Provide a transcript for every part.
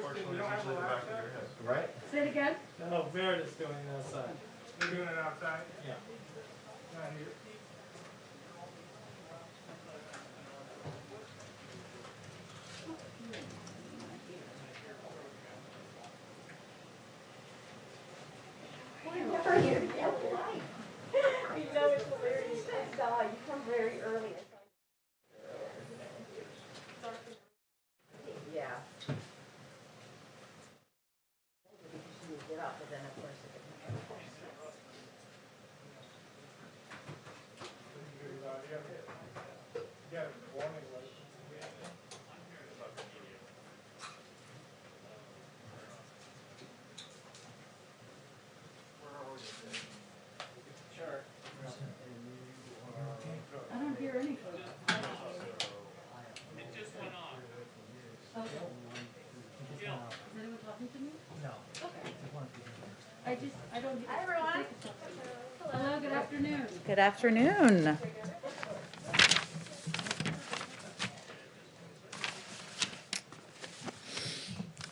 Unfortunately, it's usually the back of your head. Right? Say it again? No, Jared is doing it outside. You're doing it outside? Yeah. Not here. Never here to get light. You know it's hilarious. You come very early. Yeah. You get up, but then of course it Yeah, warning light. Sure. I don't hear anything. It just went off. Okay. Is anyone talking to me? No. Okay. I don't hear. Hi, everyone. Hello, good afternoon. Good afternoon.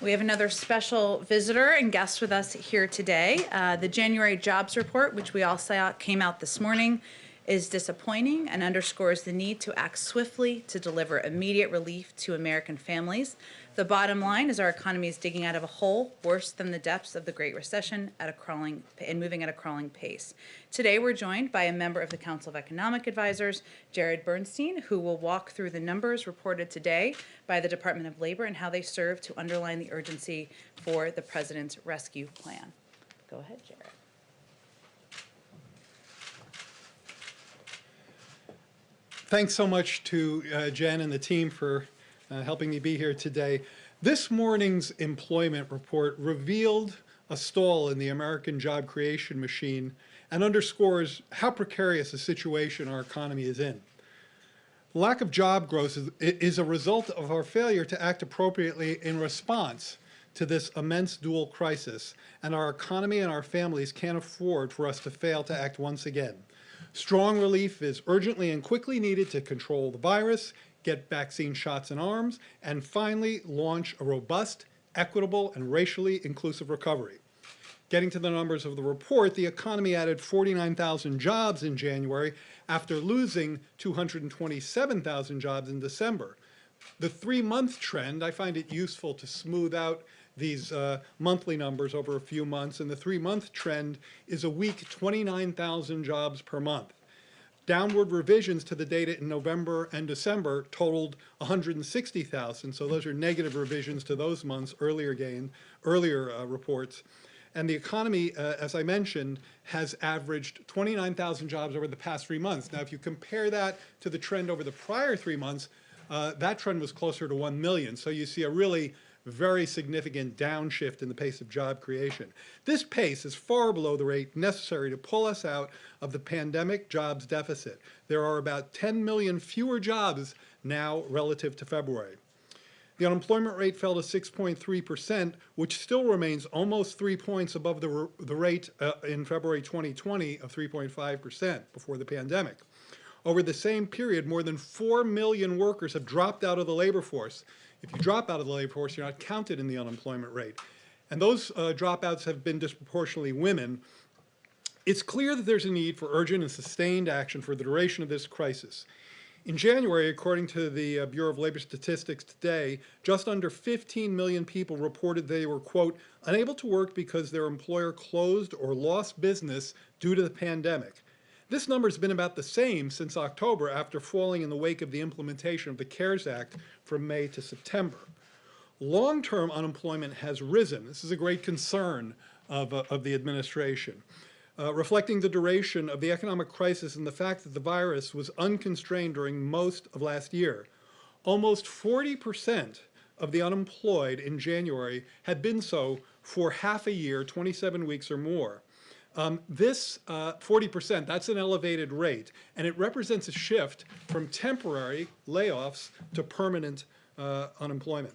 We have another special visitor and guest with us here today. The January jobs report, which we all saw came out this morning, is disappointing and underscores the need to act swiftly to deliver immediate relief to American families. The bottom line is our economy is digging out of a hole worse than the depths of the Great Recession moving at a crawling pace. Today we're joined by a member of the Council of Economic Advisors, Jared Bernstein, who will walk through the numbers reported today by the Department of Labor and how they serve to underline the urgency for the President's rescue plan. Go ahead, Jared. Thanks so much to Jen and the team for helping me be here today. This morning's employment report revealed a stall in the American job creation machine and underscores how precarious a situation our economy is in. The lack of job growth is a result of our failure to act appropriately in response to this immense dual crisis, and our economy and our families can't afford for us to fail to act once again. Strong relief is urgently and quickly needed to control the virus, get vaccine shots in arms, and finally launch a robust, equitable, and racially inclusive recovery. Getting to the numbers of the report, the economy added 49,000 jobs in January after losing 227,000 jobs in December. The three-month trend, I find it useful to smooth out these monthly numbers over a few months, and the three-month trend is a weak 29,000 jobs per month. Downward revisions to the data in November and December totaled 160,000, so those are negative revisions to those months' earlier reports. And the economy, as I mentioned, has averaged 29,000 jobs over the past 3 months. Now, if you compare that to the trend over the prior 3 months, that trend was closer to 1 million. So you see a really very significant downshift in the pace of job creation. This pace is far below the rate necessary to pull us out of the pandemic jobs deficit. There are about 10 million fewer jobs now relative to February. The unemployment rate fell to 6.3%, which still remains almost 3 points above the rate in February 2020 of 3.5% before the pandemic. Over the same period, more than 4 million workers have dropped out of the labor force. If you drop out of the labor force, you're not counted in the unemployment rate. And those dropouts have been disproportionately women. It's clear that there's a need for urgent and sustained action for the duration of this crisis. In January, according to the Bureau of Labor Statistics today, just under 15 million people reported they were, quote, unable to work because their employer closed or lost business due to the pandemic. This number has been about the same since October after falling in the wake of the implementation of the CARES Act from May to September. Long-term unemployment has risen. This is a great concern of the administration, reflecting the duration of the economic crisis and the fact that the virus was unconstrained during most of last year. Almost 40% of the unemployed in January had been so for half a year, 27 weeks or more. This 40%, that's an elevated rate, and it represents a shift from temporary layoffs to permanent unemployment.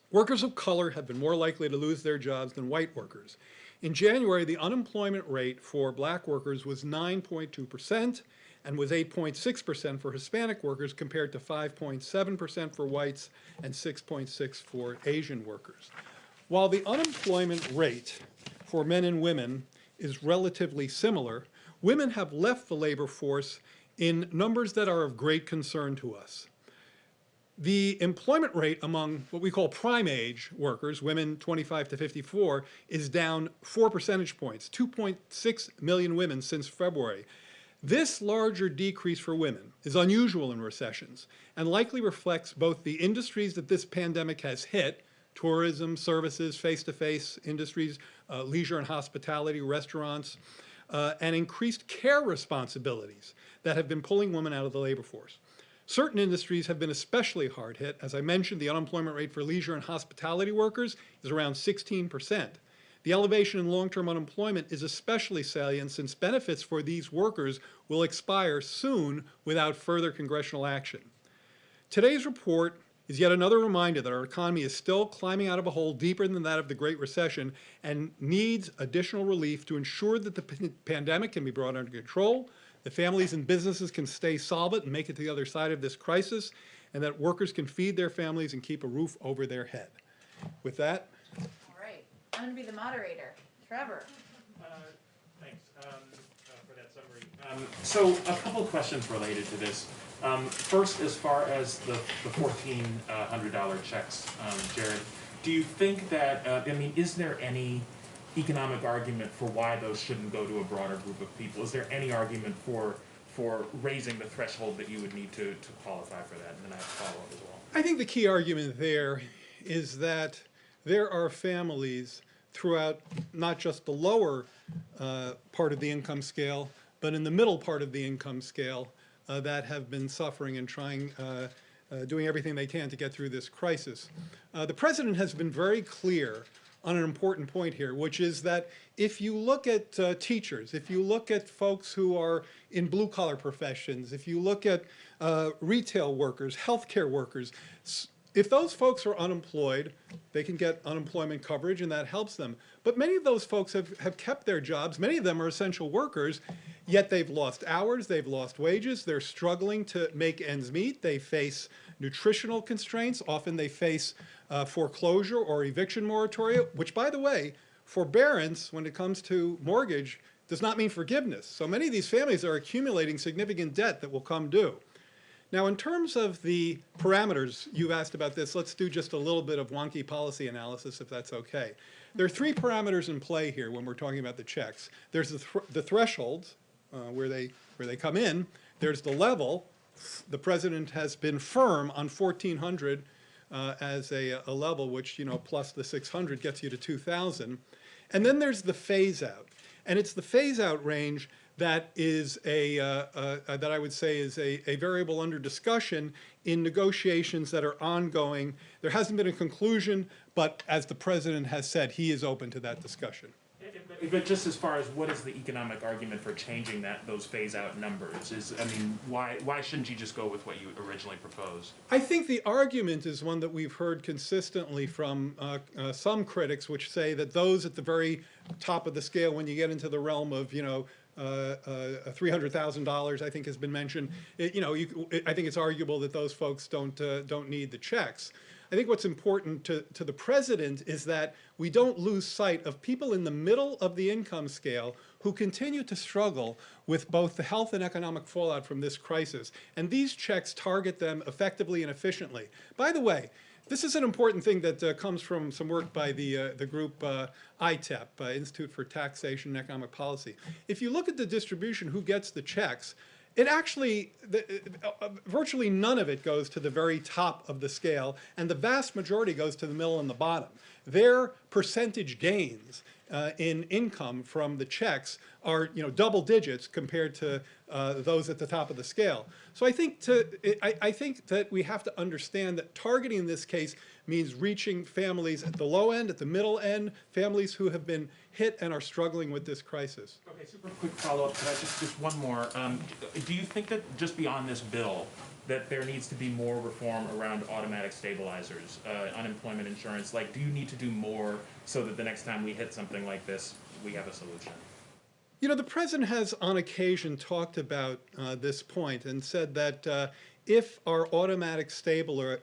Workers of color have been more likely to lose their jobs than white workers. In January, the unemployment rate for black workers was 9.2%, and was 8.6% for Hispanic workers compared to 5.7% for whites and 6.6% for Asian workers. While the unemployment rate for men and women is relatively similar, women have left the labor force in numbers that are of great concern to us. The employment rate among what we call prime age workers, women 25 to 54, is down 4 percentage points, 2.6 million women since February. This larger decrease for women is unusual in recessions and likely reflects both the industries that this pandemic has hit, tourism, services, face-to-face industries, leisure and hospitality, restaurants, and increased care responsibilities that have been pulling women out of the labor force. Certain industries have been especially hard hit. As I mentioned, the unemployment rate for leisure and hospitality workers is around 16%. The elevation in long-term unemployment is especially salient since benefits for these workers will expire soon without further congressional action. Today's report is yet another reminder that our economy is still climbing out of a hole deeper than that of the Great Recession and needs additional relief to ensure that the pandemic can be brought under control, that families and businesses can stay solvent and make it to the other side of this crisis, and that workers can feed their families and keep a roof over their head. With that. All right, I'm going to be the moderator. Trevor. Thanks for that summary. So a couple questions related to this. First, as far as the $1,400 checks, Jared, do you think that, is there any economic argument for why those shouldn't go to a broader group of people? Is there any argument for raising the threshold that you would need to qualify for that? And then I have a follow-up as well. I think the key argument there is that there are families throughout not just the lower part of the income scale, but in the middle part of the income scale that have been suffering and doing everything they can to get through this crisis. The president has been very clear on an important point here, which is that if you look at teachers, if you look at folks who are in blue-collar professions, if you look at retail workers, healthcare workers, if those folks are unemployed, they can get unemployment coverage and that helps them. But many of those folks have kept their jobs. Many of them are essential workers, yet they've lost hours, they've lost wages, they're struggling to make ends meet, they face nutritional constraints, often they face foreclosure or eviction moratoria, which, by the way, forbearance when it comes to mortgage does not mean forgiveness. So many of these families are accumulating significant debt that will come due. Now, in terms of the parameters, you've asked about this, let's do just a little bit of wonky policy analysis, if that's okay. There are three parameters in play here when we're talking about the checks. There's the thresholds, where they come in. There's the level. The president has been firm on 1,400 as a level, which, plus the 600 gets you to 2,000. And then there's the phase out. And it's the phase out range that is that I would say is a variable under discussion in negotiations that are ongoing. There hasn't been a conclusion, but as the president has said, he is open to that discussion. But just as far as what is the economic argument for changing those phase-out numbers? Why shouldn't you just go with what you originally proposed? I think the argument is one that we've heard consistently from some critics, which say that those at the very top of the scale, when you get into the realm of, $300,000, I think has been mentioned. I think it's arguable that those folks don't need the checks. I think what's important to the president is that we don't lose sight of people in the middle of the income scale who continue to struggle with both the health and economic fallout from this crisis. And these checks target them effectively and efficiently. By the way, this is an important thing that comes from some work by the group ITEP, Institute for Taxation and Economic Policy. If you look at the distribution, who gets the checks, it actually, virtually none of it goes to the very top of the scale, and the vast majority goes to the middle and the bottom. Their percentage gains in income from the checks are, double digits compared to those at the top of the scale. So I think that we have to understand that targeting in this case means reaching families at the low end, at the middle end, families who have been hit and are struggling with this crisis. Okay, super quick follow-up. Could I just one more? Do you think that just beyond this bill, that there needs to be more reform around automatic stabilizers, unemployment insurance? Do you need to do more so that the next time we hit something like this, we have a solution? You know, the president has on occasion talked about this point and said that if our automatic stabilizers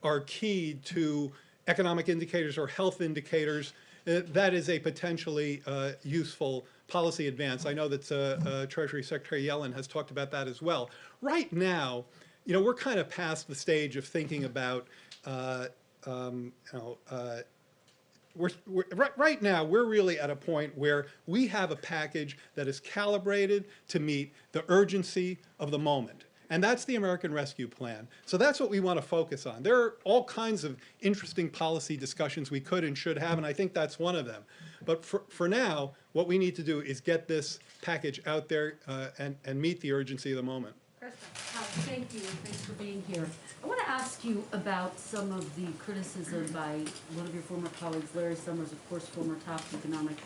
are keyed to economic indicators or health indicators, that is a potentially useful policy advance. I know that Treasury Secretary Yellen has talked about that as well. Right now, you know, we're kind of past the stage of thinking about, right now, we're really at a point where we have a package that is calibrated to meet the urgency of the moment. And that's the American Rescue Plan. So that's what we want to focus on. There are all kinds of interesting policy discussions we could and should have, and I think that's one of them. But for now, what we need to do is get this package out there and meet the urgency of the moment. Thank you, and thanks for being here. I want to ask you about some of the criticism by one of your former colleagues, Larry Summers, of course, former top economic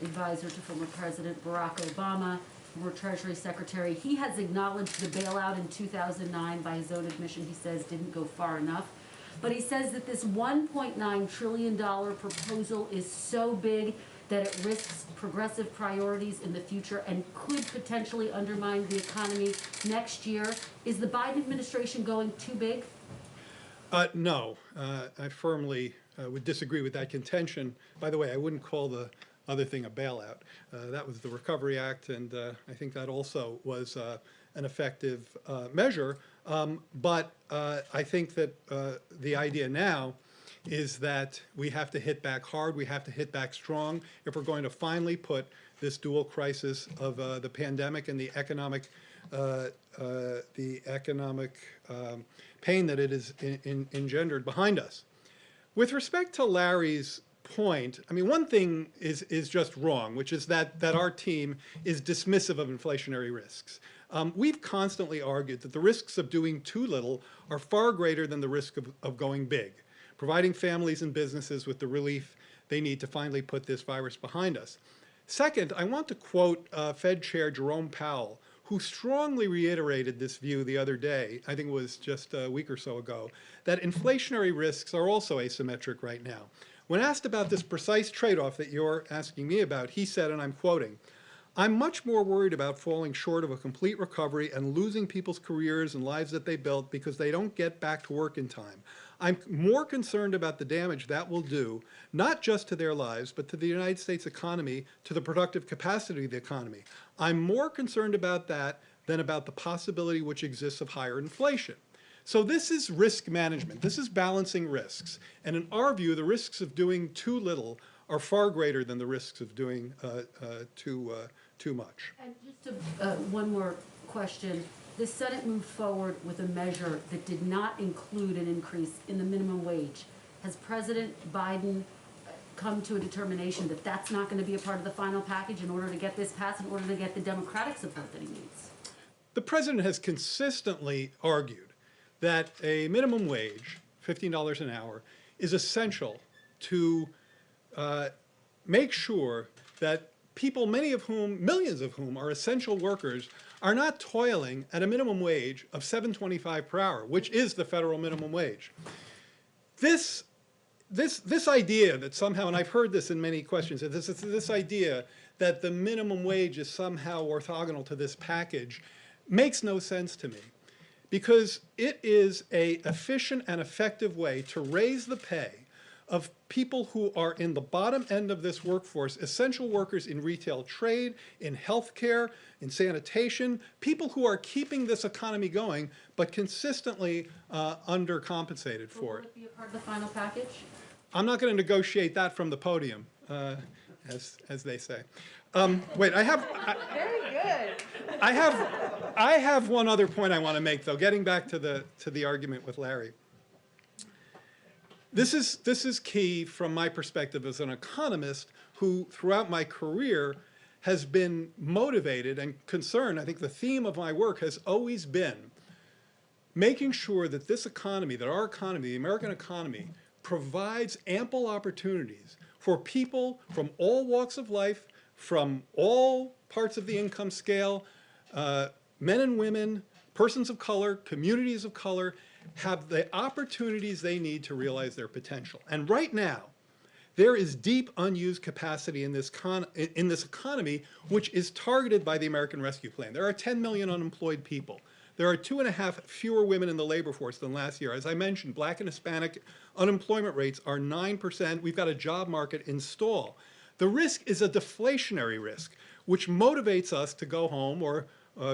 advisor to former President Barack Obama, former Treasury Secretary. He has acknowledged the bailout in 2009, by his own admission, he says didn't go far enough. But he says that this $1.9 trillion proposal is so big that it risks progressive priorities in the future and could potentially undermine the economy next year. Is the Biden administration going too big? No, I firmly would disagree with that contention. By the way, I wouldn't call the other thing a bailout. That was the Recovery Act, and I think that also was an effective measure. But I think that the idea now is that we have to hit back hard, we have to hit back strong if we're going to finally put this dual crisis of the pandemic and the economic pain that it has engendered behind us. With respect to Larry's point, I mean, one thing is just wrong, which is that our team is dismissive of inflationary risks. We've constantly argued that the risks of doing too little are far greater than the risk of going big, providing families and businesses with the relief they need to finally put this virus behind us. Second, I want to quote Fed Chair Jerome Powell, who strongly reiterated this view the other day, I think it was just a week or so ago, that inflationary risks are also asymmetric right now. When asked about this precise trade-off that you're asking me about, he said, and I'm quoting, "I'm much more worried about falling short of a complete recovery and losing people's careers and lives that they built because they don't get back to work in time. I'm more concerned about the damage that will do, not just to their lives, but to the United States economy, to the productive capacity of the economy. I'm more concerned about that than about the possibility which exists of higher inflation." So this is risk management. This is balancing risks. And in our view, the risks of doing too little are far greater than the risks of doing too much. And just one more question. The Senate moved forward with a measure that did not include an increase in the minimum wage. Has President Biden come to a determination that that's not going to be a part of the final package in order to get this passed, in order to get the Democratic support that he needs? The president has consistently argued that a minimum wage, $15 an hour, is essential to make sure that people, many of whom, millions of whom are essential workers, are not toiling at a minimum wage of $7.25 per hour, which is the federal minimum wage. This idea that somehow, and I've heard this in many questions, this idea that the minimum wage is somehow orthogonal to this package makes no sense to me, because it is an efficient and effective way to raise the pay of people who are in the bottom end of this workforce, essential workers in retail trade, in healthcare, in sanitation, people who are keeping this economy going, but consistently undercompensated for it. Will it be a part of the final package? I'm not going to negotiate that from the podium, as they say. Wait, Very good. I have one other point I want to make, though, getting back to the argument with Larry. This is key from my perspective as an economist who, throughout my career, has been motivated and concerned. I think the theme of my work has always been making sure that this economy, that our economy, the American economy, provides ample opportunities for people from all walks of life, from all parts of the income scale, men and women, persons of color, communities of color, have the opportunities they need to realize their potential. And right now, There is deep unused capacity in this economy, which is targeted by the American Rescue Plan. There are 10 million unemployed people. There are 2.5 fewer women in the labor force than last year. As I mentioned, Black and Hispanic unemployment rates are 9%. We've got a job market in stall. The risk is a deflationary risk, which motivates us to go home or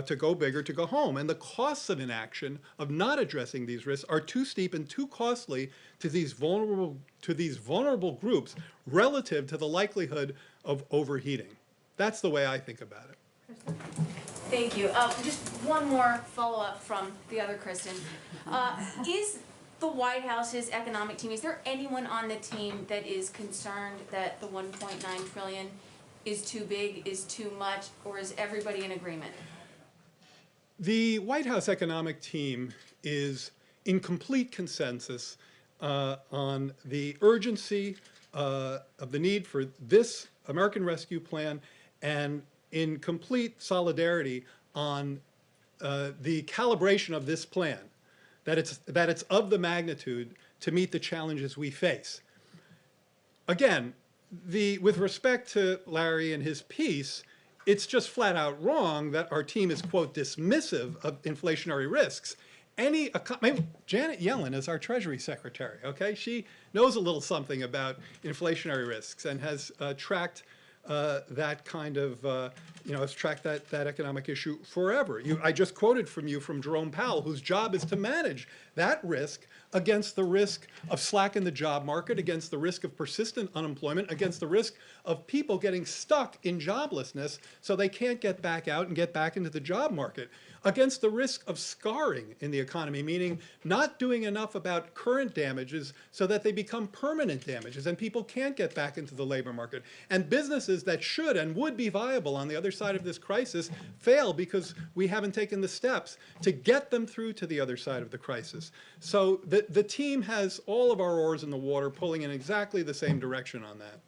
to go big or to go home. And the costs of inaction, of not addressing these risks, are too steep and too costly to these vulnerable groups relative to the likelihood of overheating. That's the way I think about it. Thank you. Just one more follow-up from the other Kristen. Is the White House's economic team, is there anyone on the team that is concerned that the 1.9 trillion is too big, is too much, or is everybody in agreement? The White House economic team is in complete consensus on the urgency of the need for this American Rescue Plan, and in complete solidarity on the calibration of this plan, that it's of the magnitude to meet the challenges we face. Again, with respect to Larry and his piece, it's just flat out wrong that our team is, quote, dismissive of inflationary risks. Janet Yellen is our Treasury Secretary, okay? She knows a little something about inflationary risks and has tracked that kind of, has tracked that economic issue forever. I just quoted from Jerome Powell, whose job is to manage that risk against the risk of slack in the job market, against the risk of persistent unemployment, against the risk of people getting stuck in joblessness so they can't get back out and get back into the job market, against the risk of scarring in the economy, meaning not doing enough about current damages so that they become permanent damages and people can't get back into the labor market. And businesses that should and would be viable on the other side of this crisis fail because we haven't taken the steps to get them through to the other side of the crisis. So the team has all of our oars in the water, pulling in exactly the same direction on that.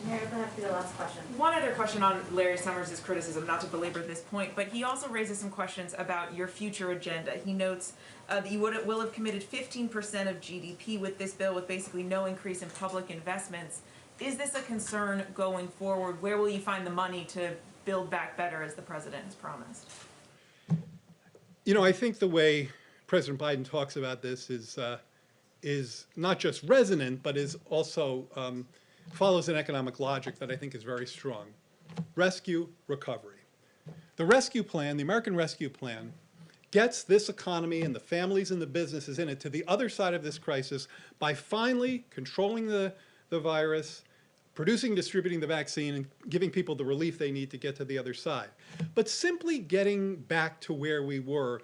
Mary, that have to be the last question. One other question on Larry Summers' criticism, not to belabor this point, but he also raises some questions about your future agenda. He notes that you will have committed 15% of GDP with this bill, with basically no increase in public investments. Is this a concern going forward? Where will you find the money to build back better, as the president has promised? I think the way President Biden talks about this is not just resonant, but is also follows an economic logic that I think is very strong. Rescue, recovery. The rescue plan, the American Rescue Plan, gets this economy and the families and the businesses in it to the other side of this crisis by finally controlling the virus, producing, distributing the vaccine, and giving people the relief they need to get to the other side. But simply getting back to where we were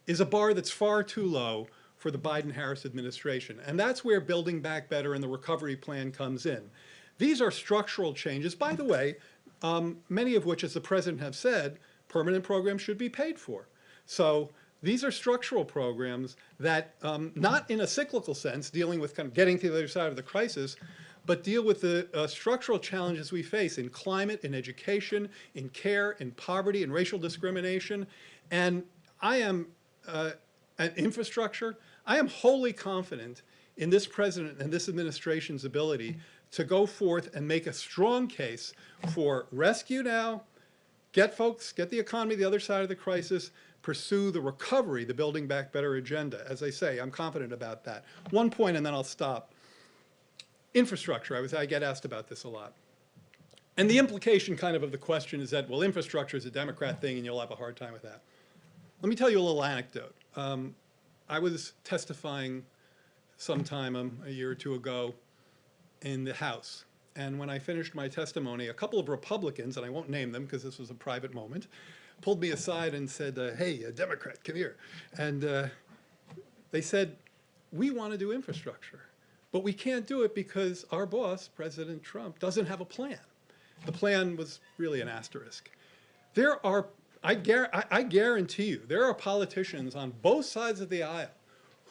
is a bar that's far too low for the Biden-Harris administration. And that's where Building Back Better and the recovery plan comes in. These are structural changes, by the way, many of which, as the president has said, permanent programs should be paid for. So these are structural programs that, not in a cyclical sense, dealing with kind of getting to the other side of the crisis, but deal with the structural challenges we face in climate, in education, in care, in poverty, in racial discrimination. And I am, an infrastructure, I am wholly confident in this president and this administration's ability to go forth and make a strong case for rescue now, get the economy the other side of the crisis, pursue the recovery, the Building Back Better agenda. As I say, I'm confident about that. One point and then I'll stop. Infrastructure, I get asked about this a lot. And the implication kind of the question is that, well, infrastructure is a Democrat thing and you'll have a hard time with that. Let me tell you a little anecdote. I was testifying sometime a year or two ago in the House. And when I finished my testimony, a couple of Republicans, and I won't name them because this was a private moment, pulled me aside and said, hey, Democrat, come here. And they said, we want to do infrastructure, but we can't do it because our boss, President Trump, doesn't have a plan. The plan was really an asterisk. There are, I guarantee you, there are politicians on both sides of the aisle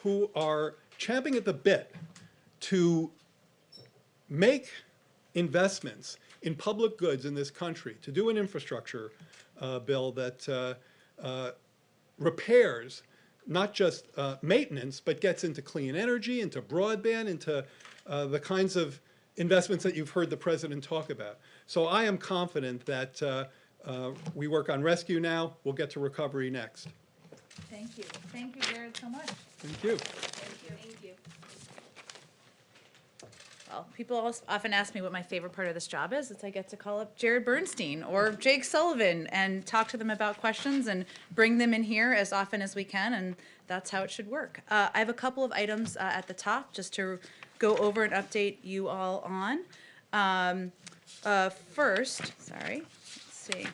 who are champing at the bit to make investments in public goods in this country, to do an infrastructure bill that repairs not just maintenance, but gets into clean energy, into broadband, into the kinds of investments that you've heard the president talk about. So I am confident that we work on rescue now, we'll get to recovery next. Thank you. Thank you, Jared, so much. Thank you. Thank you. Well, people often ask me what my favorite part of this job is. It's I get to call up Jared Bernstein or Jake Sullivan and talk to them about questions and bring them in here as often as we can, and that's how it should work. I have a couple of items at the top just to go over and update you all on. First, let's see.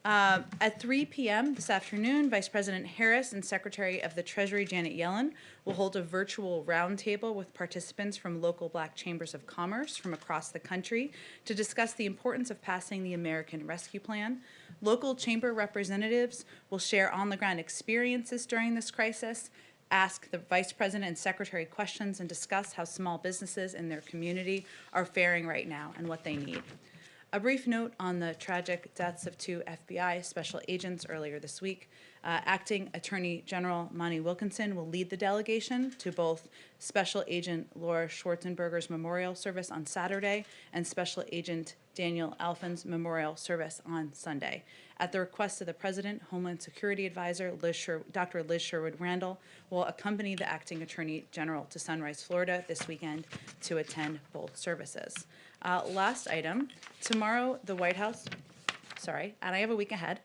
At 3 p.m. this afternoon, Vice President Harris and Secretary of the Treasury Janet Yellen will hold a virtual roundtable with participants from local Black chambers of commerce from across the country to discuss the importance of passing the American Rescue Plan. Local chamber representatives will share on-the-ground experiences during this crisis, ask the Vice President and Secretary questions, and discuss how small businesses in their community are faring right now and what they need. A brief note on the tragic deaths of 2 FBI special agents earlier this week. Acting Attorney General Monty Wilkinson will lead the delegation to both Special Agent Laura Schwarzenberger's memorial service on Saturday and Special Agent Daniel Alphen's memorial service on Sunday. At the request of the President, Homeland Security Advisor Dr. Liz Sherwood Randall will accompany the Acting Attorney General to Sunrise, Florida this weekend to attend both services. Last item, tomorrow the White House, and I have a week ahead.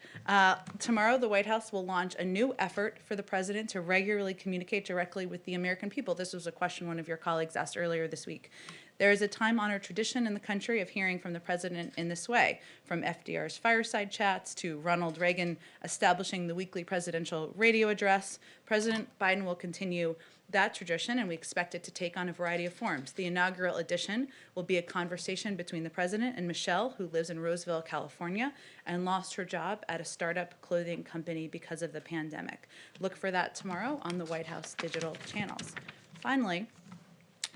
Tomorrow the White House will launch a new effort for the President to regularly communicate directly with the American people. This was a question one of your colleagues asked earlier this week. There is a time-honored tradition in the country of hearing from the President in this way, from FDR's fireside chats to Ronald Reagan establishing the weekly presidential radio address. President Biden will continue that tradition, and we expect it to take on a variety of forms. The inaugural edition will be a conversation between the President and Michelle, who lives in Roseville, California, and lost her job at a startup clothing company because of the pandemic. Look for that tomorrow on the White House digital channels. Finally,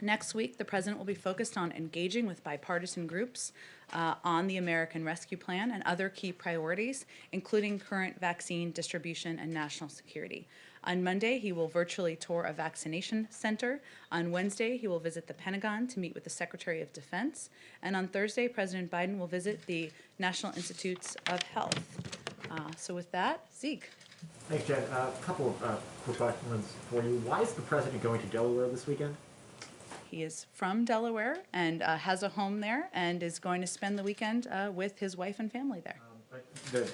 next week, the President will be focused on engaging with bipartisan groups on the American Rescue Plan and other key priorities, including current vaccine distribution and national security. On Monday, he will virtually tour a vaccination center. On Wednesday, he will visit the Pentagon to meet with the Secretary of Defense. And on Thursday, President Biden will visit the National Institutes of Health. So with that, Zeke. Thanks, Jen. A couple of quick questions for you. Why is the President going to Delaware this weekend? He is from Delaware and has a home there and is going to spend the weekend with his wife and family there. But the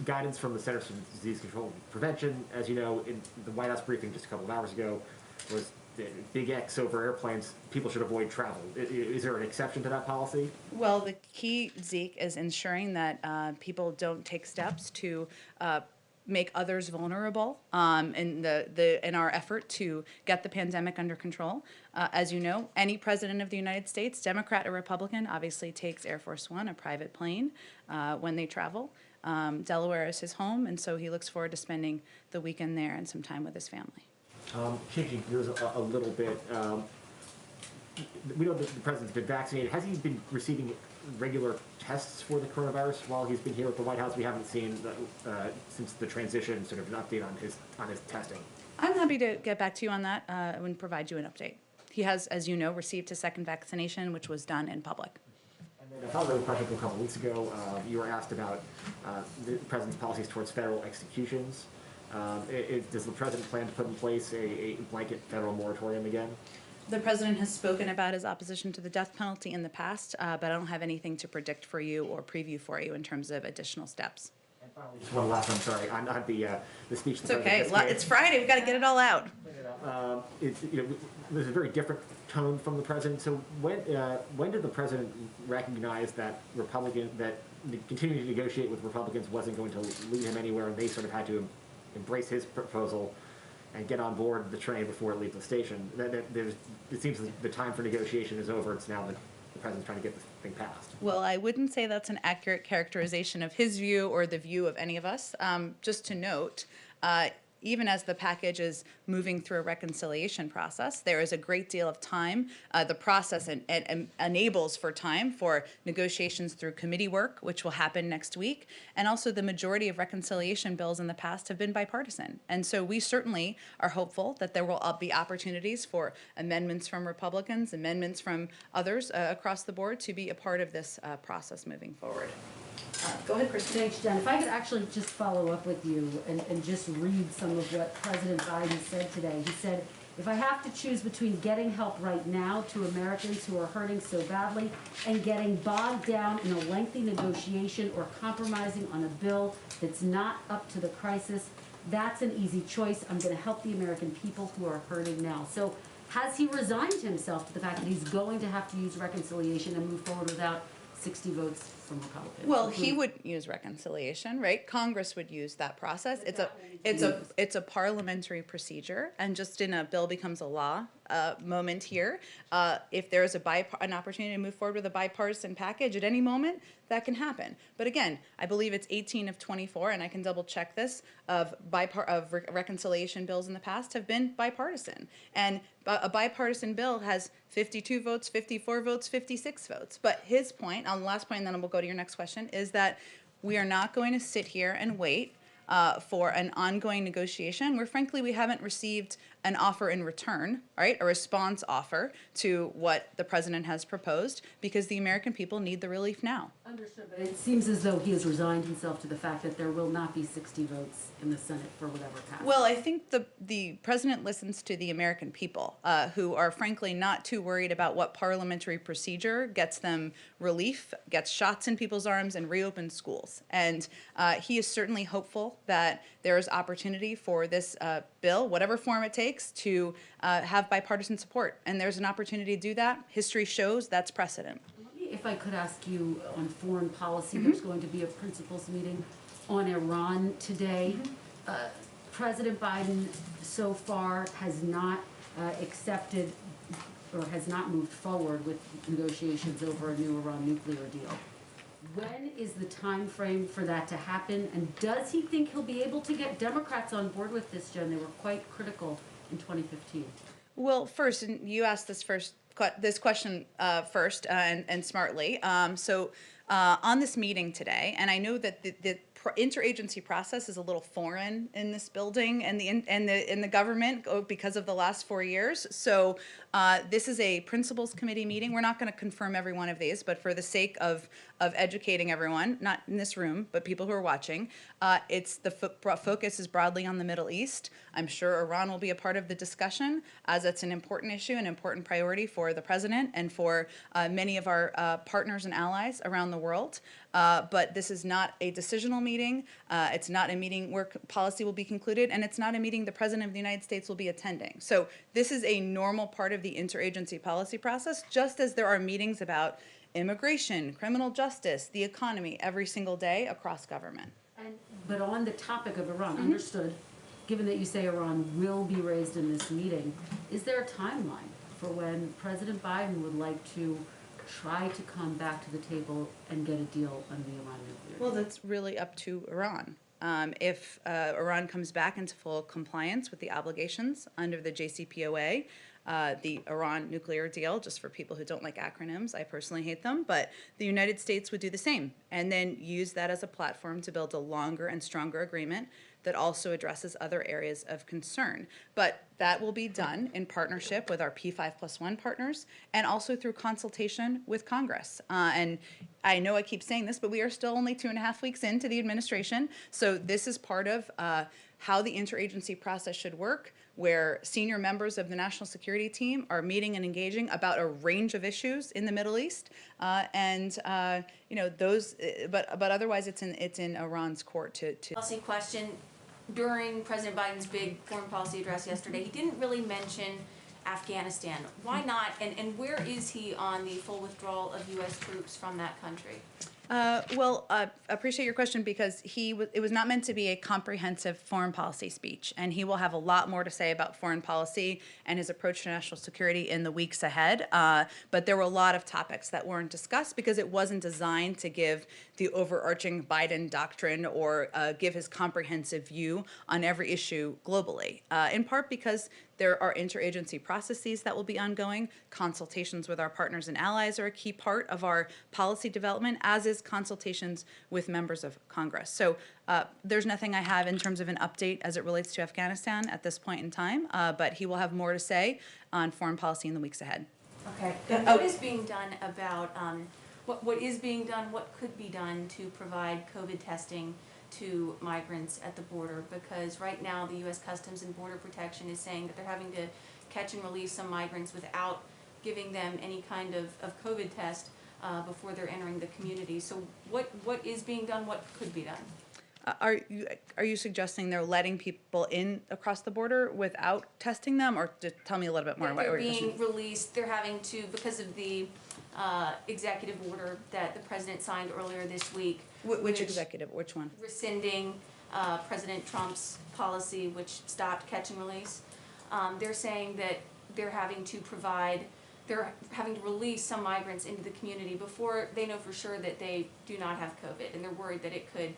guidance from the Centers for Disease Control and Prevention, as you know, in the White House briefing just a couple of hours ago, was big X over airplanes. People should avoid travel. Is there an exception to that policy? Well, the key, Zeke, is ensuring that people don't take steps to make others vulnerable in our effort to get the pandemic under control. As you know, any president of the United States, Democrat or Republican, obviously takes Air Force One, a private plane, when they travel. Delaware is his home, and so he looks forward to spending the weekend there and some time with his family. Changing gears a little bit, we know that the President's been vaccinated. Has he been receiving regular tests for the coronavirus while he's been here at the White House? We haven't seen, since the transition, sort of an update on his testing. I'm happy to get back to you on that and provide you an update. He has, as you know, received his second vaccination, which was done in public. And then a follow-up question from a couple weeks ago, you were asked about the President's policies towards federal executions. Does the President plan to put in place a blanket federal moratorium again? The President has spoken about his opposition to the death penalty in the past, but I don't have anything to predict for you or preview for you in terms of additional steps. And finally, just one last, I'm sorry, on the speech. It's okay. It's Friday. We've got to get it all out. There's a very different tone from the President. So when did the President recognize that continuing to negotiate with Republicans wasn't going to lead him anywhere, and they sort of had to embrace his proposal and get on board the train before it leaves the station? It seems the time for negotiation is over. It's now the President's trying to get this thing passed. Well, I wouldn't say that's an accurate characterization of his view or the view of any of us. Just to note, even as the package is moving through a reconciliation process, there is a great deal of time. The process and enables for time for negotiations through committee work, which will happen next week. And also the majority of reconciliation bills in the past have been bipartisan. And so we certainly are hopeful that there will be opportunities for amendments from Republicans, amendments from others across the board to be a part of this process moving forward. Go ahead, Kristen. Thanks, Jen. If I could actually just follow up with you and just read some of what President Biden said today. He said, if I have to choose between getting help right now to Americans who are hurting so badly and getting bogged down in a lengthy negotiation or compromising on a bill that's not up to the crisis, that's an easy choice. I'm going to help the American people who are hurting now. So has he resigned himself to the fact that he's going to have to use reconciliation and move forward without 60 votes from Republicans? Well, he would use reconciliation, right? Congress would use that process. It's a parliamentary procedure, and just in a bill becomes a law moment here. If there is an opportunity to move forward with a bipartisan package at any moment, that can happen. But again, I believe it's 18 of 24, and I can double check this, of reconciliation bills in the past have been bipartisan. And a bipartisan bill has 52 votes, 54 votes, 56 votes. But his point, on the last point, and then we'll go to your next question, is that we are not going to sit here and wait for an ongoing negotiation where, frankly, we haven't received an offer in return, right? A response offer to what the president has proposed, because the American people need the relief now. Understood, but it seems as though he has resigned himself to the fact that there will not be 60 votes in the Senate for whatever passes. Well, I think the president listens to the American people, who are frankly not too worried about what parliamentary procedure gets them relief, gets shots in people's arms, and reopens schools. And he is certainly hopeful that there is opportunity for this bill, whatever form it takes, to have bipartisan support. And there's an opportunity to do that. History shows that's precedent. If I could ask you on foreign policy, there's going to be a principals meeting on Iran today. President Biden so far has not accepted or has not moved forward with negotiations over a new Iran nuclear deal. When is the time frame for that to happen? And does he think he'll be able to get Democrats on board with this, Jen? They were quite critical in 2015. Well, first, and you asked this question first and smartly. On this meeting today, and I know that the interagency process is a little foreign in this building and in the government because of the last 4 years. So this is a principals committee meeting. We're not going to confirm every one of these, but for the sake of educating everyone, not in this room, but people who are watching, focus is broadly on the Middle East. I'm sure Iran will be a part of the discussion, as it's an important issue, an important priority for the president and for many of our partners and allies around the world. But this is not a decisional meeting. It's not a meeting where policy will be concluded, and it's not a meeting the President of the United States will be attending. So this is a normal part of the interagency policy process, just as there are meetings about immigration, criminal justice, the economy every single day across government. But on the topic of Iran, understood, given that you say Iran will be raised in this meeting, is there a timeline for when President Biden would like to try to come back to the table and get a deal on the Iran nuclear deal? Well, that's really up to Iran. If Iran comes back into full compliance with the obligations under the JCPOA, the Iran nuclear deal, just for people who don't like acronyms, I personally hate them, but the United States would do the same, and then use that as a platform to build a longer and stronger agreement that also addresses other areas of concern. But that will be done in partnership with our P5+1 partners and also through consultation with Congress. And I know I keep saying this, but we are still only 2.5 weeks into the administration. So this is part of how the interagency process should work, where senior members of the national security team are meeting and engaging about a range of issues in the Middle East, those. But otherwise, it's in Iran's court to. Policy question. During President Biden's big foreign policy address yesterday, he didn't really mention Afghanistan. Why not? And where is he on the full withdrawal of U.S. troops from that country? Appreciate your question because it was not meant to be a comprehensive foreign policy speech, and he will have a lot more to say about foreign policy and his approach to national security in the weeks ahead. But there were a lot of topics that weren't discussed because it wasn't designed to give the overarching Biden doctrine or give his comprehensive view on every issue globally, in part because there are interagency processes that will be ongoing. Consultations with our partners and allies are a key part of our policy development, as is consultations with members of Congress. So there's nothing I have in terms of an update as it relates to Afghanistan at this point in time, but he will have more to say on foreign policy in the weeks ahead. Okay. And what is being done about, what is being done, what could be done to provide COVID testing to migrants at the border? Because right now the U.S. Customs and Border Protection is saying that they're having to catch and release some migrants without giving them any kind of COVID test before they're entering the community. So what is being done, what could be done? Are you suggesting they're letting people in across the border without testing them, or just tell me a little bit more about They're what your question? being released, they're having to, because of the executive order that the president signed earlier this week. Which executive? Which one? Rescinding President Trump's policy which stopped catch and release. They're saying that they're having to release some migrants into the community before they know for sure that they do not have COVID, and they're worried that it could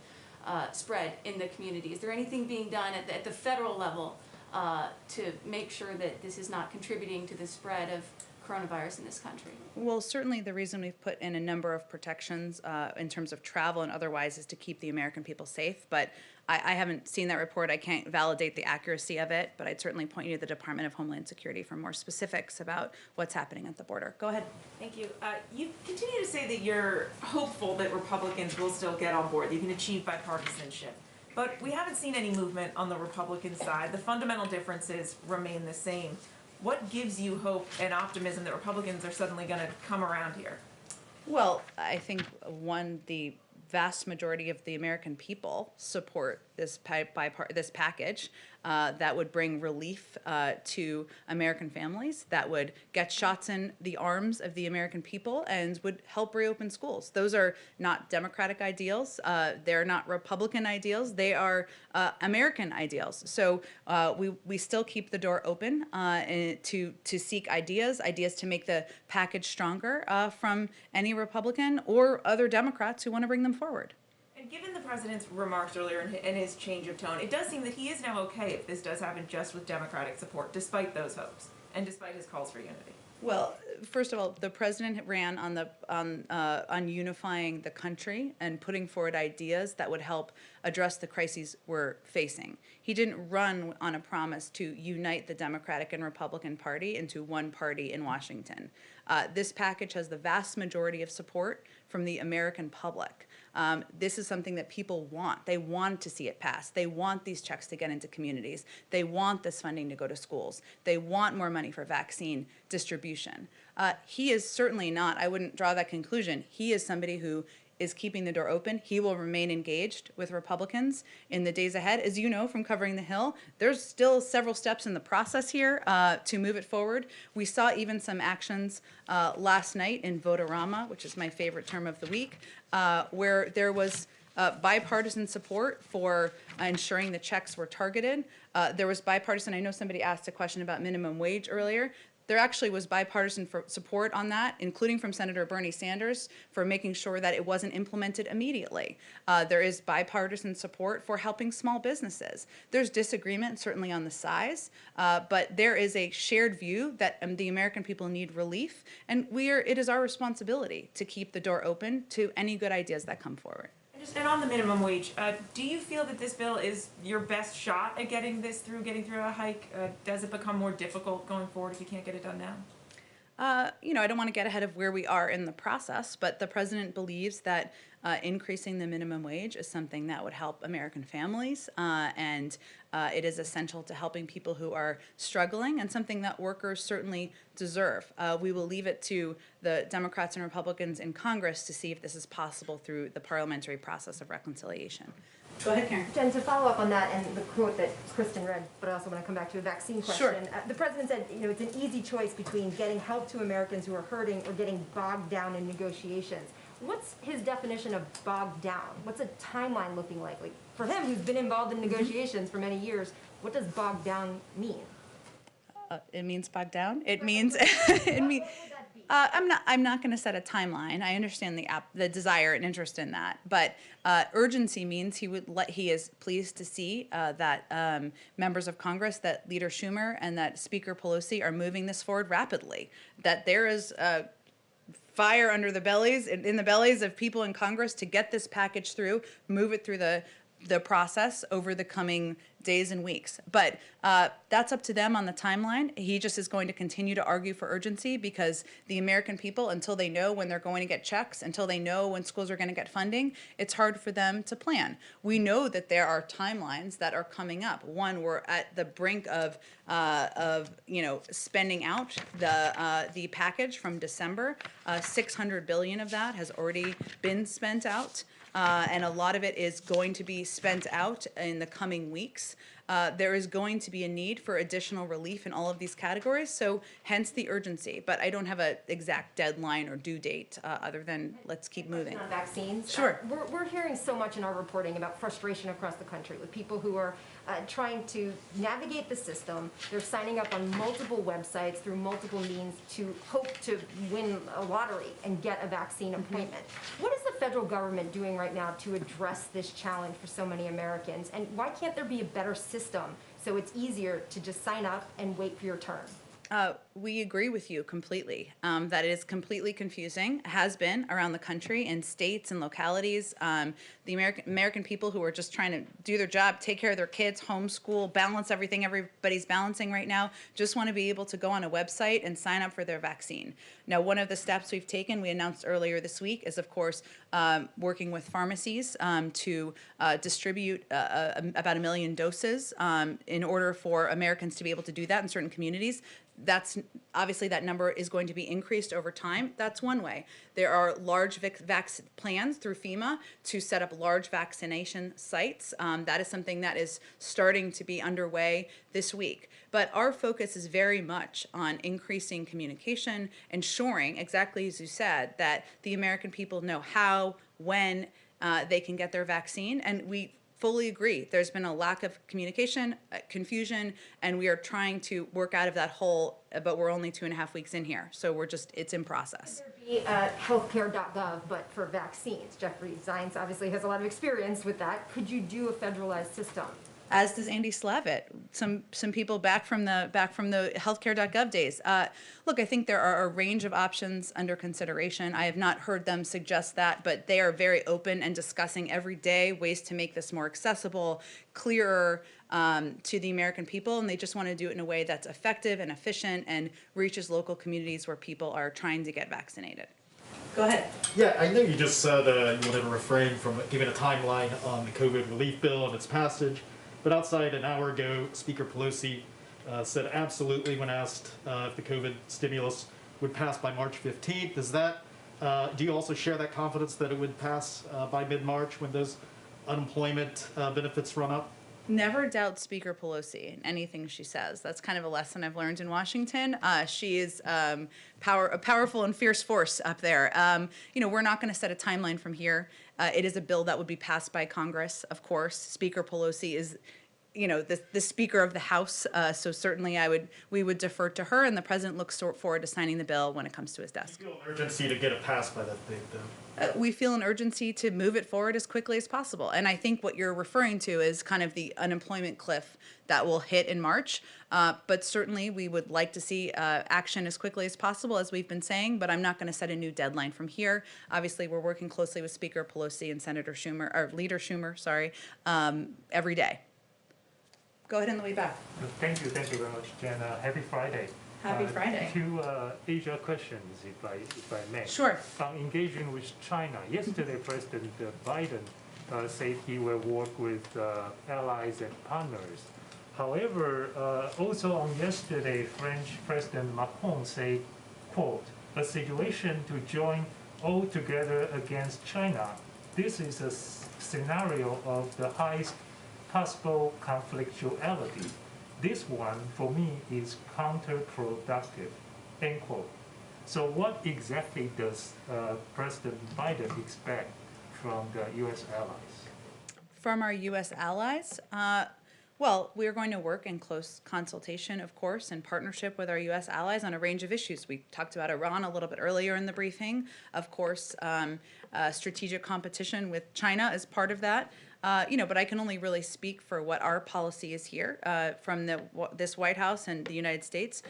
spread in the community. Is there anything being done at the federal level to make sure that this is not contributing to the spread of coronavirus in this country? Well, certainly the reason we've put in a number of protections in terms of travel and otherwise is to keep the American people safe. But I haven't seen that report. I can't validate the accuracy of it, but I'd certainly point you to the Department of Homeland Security for more specifics about what's happening at the border. Go ahead. Thank you. You continue to say that you're hopeful that Republicans will still get on board, that you can achieve bipartisanship. But we haven't seen any movement on the Republican side. The fundamental differences remain the same. What gives you hope and optimism that Republicans are suddenly going to come around here? Well, I think, one, the vast majority of the American people support this package that would bring relief to American families, that would get shots in the arms of the American people, and would help reopen schools. Those are not Democratic ideals. They're not Republican ideals. They are American ideals. So we still keep the door open to seek ideas to make the package stronger from any Republican or other Democrats who want to bring them forward. And given the president's remarks earlier and his change of tone, it does seem that he is now okay if this does happen just with Democratic support, despite those hopes and despite his calls for unity. Well, first of all, the president ran on unifying the country and putting forward ideas that would help address the crises we're facing. He didn't run on a promise to unite the Democratic and Republican Party into one party in Washington. This package has the vast majority of support from the American public. This is something that people want. They want to see it pass. They want these checks to get into communities. They want this funding to go to schools. They want more money for vaccine distribution. He is certainly not, I wouldn't draw that conclusion. He is somebody who is keeping the door open. He will remain engaged with Republicans in the days ahead. As you know from covering the Hill, there's still several steps in the process here to move it forward. We saw even some actions last night in Vote-A-Rama, which is my favorite term of the week, where there was bipartisan support for ensuring the checks were targeted. There was bipartisan, I know somebody asked a question about minimum wage earlier. There actually was bipartisan support on that, including from Senator Bernie Sanders, for making sure that it wasn't implemented immediately. There is bipartisan support for helping small businesses. There's disagreement, certainly on the size, but there is a shared view that the American people need relief, and it is our responsibility to keep the door open to any good ideas that come forward. And on the minimum wage, do you feel that this bill is your best shot at getting through a hike? Does it become more difficult going forward if you can't get it done now? I don't want to get ahead of where we are in the process, but the president believes that increasing the minimum wage is something that would help American families, and it is essential to helping people who are struggling, and something that workers certainly deserve. We will leave it to the Democrats and Republicans in Congress to see if this is possible through the parliamentary process of reconciliation. Go ahead, Karen. Jen, to follow up on that and the quote that Kristen read, but I also want to come back to a vaccine question. Sure. The president said, it's an easy choice between getting help to Americans who are hurting or getting bogged down in negotiations. What's his definition of bogged down? What's a timeline looking like? Like, for him, who's been involved in negotiations for many years, what does bogged down mean? It means bogged down. It means it means. What would that be? I'm not going to set a timeline. I understand the desire and interest in that, but urgency means he is pleased to see that members of Congress, that Leader Schumer and that Speaker Pelosi are moving this forward rapidly. That there is fire under the bellies in the bellies of people in Congress to get this package through, move it through the process over the coming days and weeks. But that's up to them on the timeline. He just is going to continue to argue for urgency because the American people, until they know when they're going to get checks, until they know when schools are going to get funding, it's hard for them to plan. We know that there are timelines that are coming up. One, we're at the brink of spending out the package from December. $600 billion of that has already been spent out. And a lot of it is going to be spent out in the coming weeks. There is going to be a need for additional relief in all of these categories, so hence the urgency. But I don't have an exact deadline or due date other than let's keep moving. On vaccines. Sure. We're hearing so much in our reporting about frustration across the country with people who are trying to navigate the system. They're signing up on multiple websites through multiple means to hope to win a lottery and get a vaccine appointment. What is the federal government doing right now to address this challenge for so many Americans? And why can't there be a better system so it's easier to just sign up and wait for your turn? We agree with you completely. That it is completely confusing, has been around the country in states and localities. The American people who are just trying to do their job, take care of their kids, homeschool, balance everything everybody's balancing right now, just want to be able to go on a website and sign up for their vaccine. Now, one of the steps we've taken, we announced earlier this week, is of course working with pharmacies to distribute about 1 million doses in order for Americans to be able to do that in certain communities. That's obviously that number is going to be increased over time. That's one way. There are large plans through FEMA to set up large vaccination sites. That is something that is starting to be underway this week. But our focus is very much on increasing communication, ensuring, exactly as you said, that the American people know how, when they can get their vaccine. And we fully agree. There's been a lack of communication, confusion, and we are trying to work out of that hole, but we're only 2.5 weeks in here. So it's in process. Could there be healthcare.gov, but for vaccines? Jeffrey Zients obviously has a lot of experience with that. Could you do a federalized system? As does Andy Slavitt, some people back from the healthcare.gov days. Look, I think there are a range of options under consideration. I have not heard them suggest that, but they are very open and discussing every day ways to make this more accessible, clearer to the American people, and they just want to do it in a way that's effective and efficient and reaches local communities where people are trying to get vaccinated. Go ahead. Yeah, I know you just said you wanted to refrain from giving a timeline on the COVID relief bill and its passage. But outside an hour ago, Speaker Pelosi said absolutely when asked if the COVID stimulus would pass by March 15th. Is that, do you also share that confidence that it would pass by mid-March when those unemployment benefits run up? Never doubt Speaker Pelosi in anything she says. That's kind of a lesson I've learned in Washington. She is a powerful and fierce force up there. We're not going to set a timeline from here. It is a bill that would be passed by Congress, of course. Speaker Pelosi is, the Speaker of the House, so certainly we would defer to her, and the President looks forward to signing the bill when it comes to his desk. You feel an urgency to get it passed by that date, though? We feel an urgency to move it forward as quickly as possible. And I think what you're referring to is kind of the unemployment cliff that will hit in March. But certainly we would like to see action as quickly as possible, as we've been saying, but I'm not going to set a new deadline from here. Obviously, we're working closely with Speaker Pelosi and Leader Schumer, every day. Go ahead on the way back. Thank you very much, Jen. Happy Friday. Happy Friday. Two Asia questions, if I may. Sure. On engaging with China, yesterday President Biden said he will work with allies and partners. However, also on yesterday, French President Macron said, quote, "A situation to join all together against China. This is a scenario of the highest possible conflictuality. This one, for me, is counterproductive," end quote. So what exactly does President Biden expect from the U.S. allies? From our U.S. allies, well, we are going to work in close consultation, of course, in partnership with our U.S. allies on a range of issues. We talked about Iran a little bit earlier in the briefing. Of course, strategic competition with China is part of that. But I can only really speak for what our policy is here from this White House and the United States.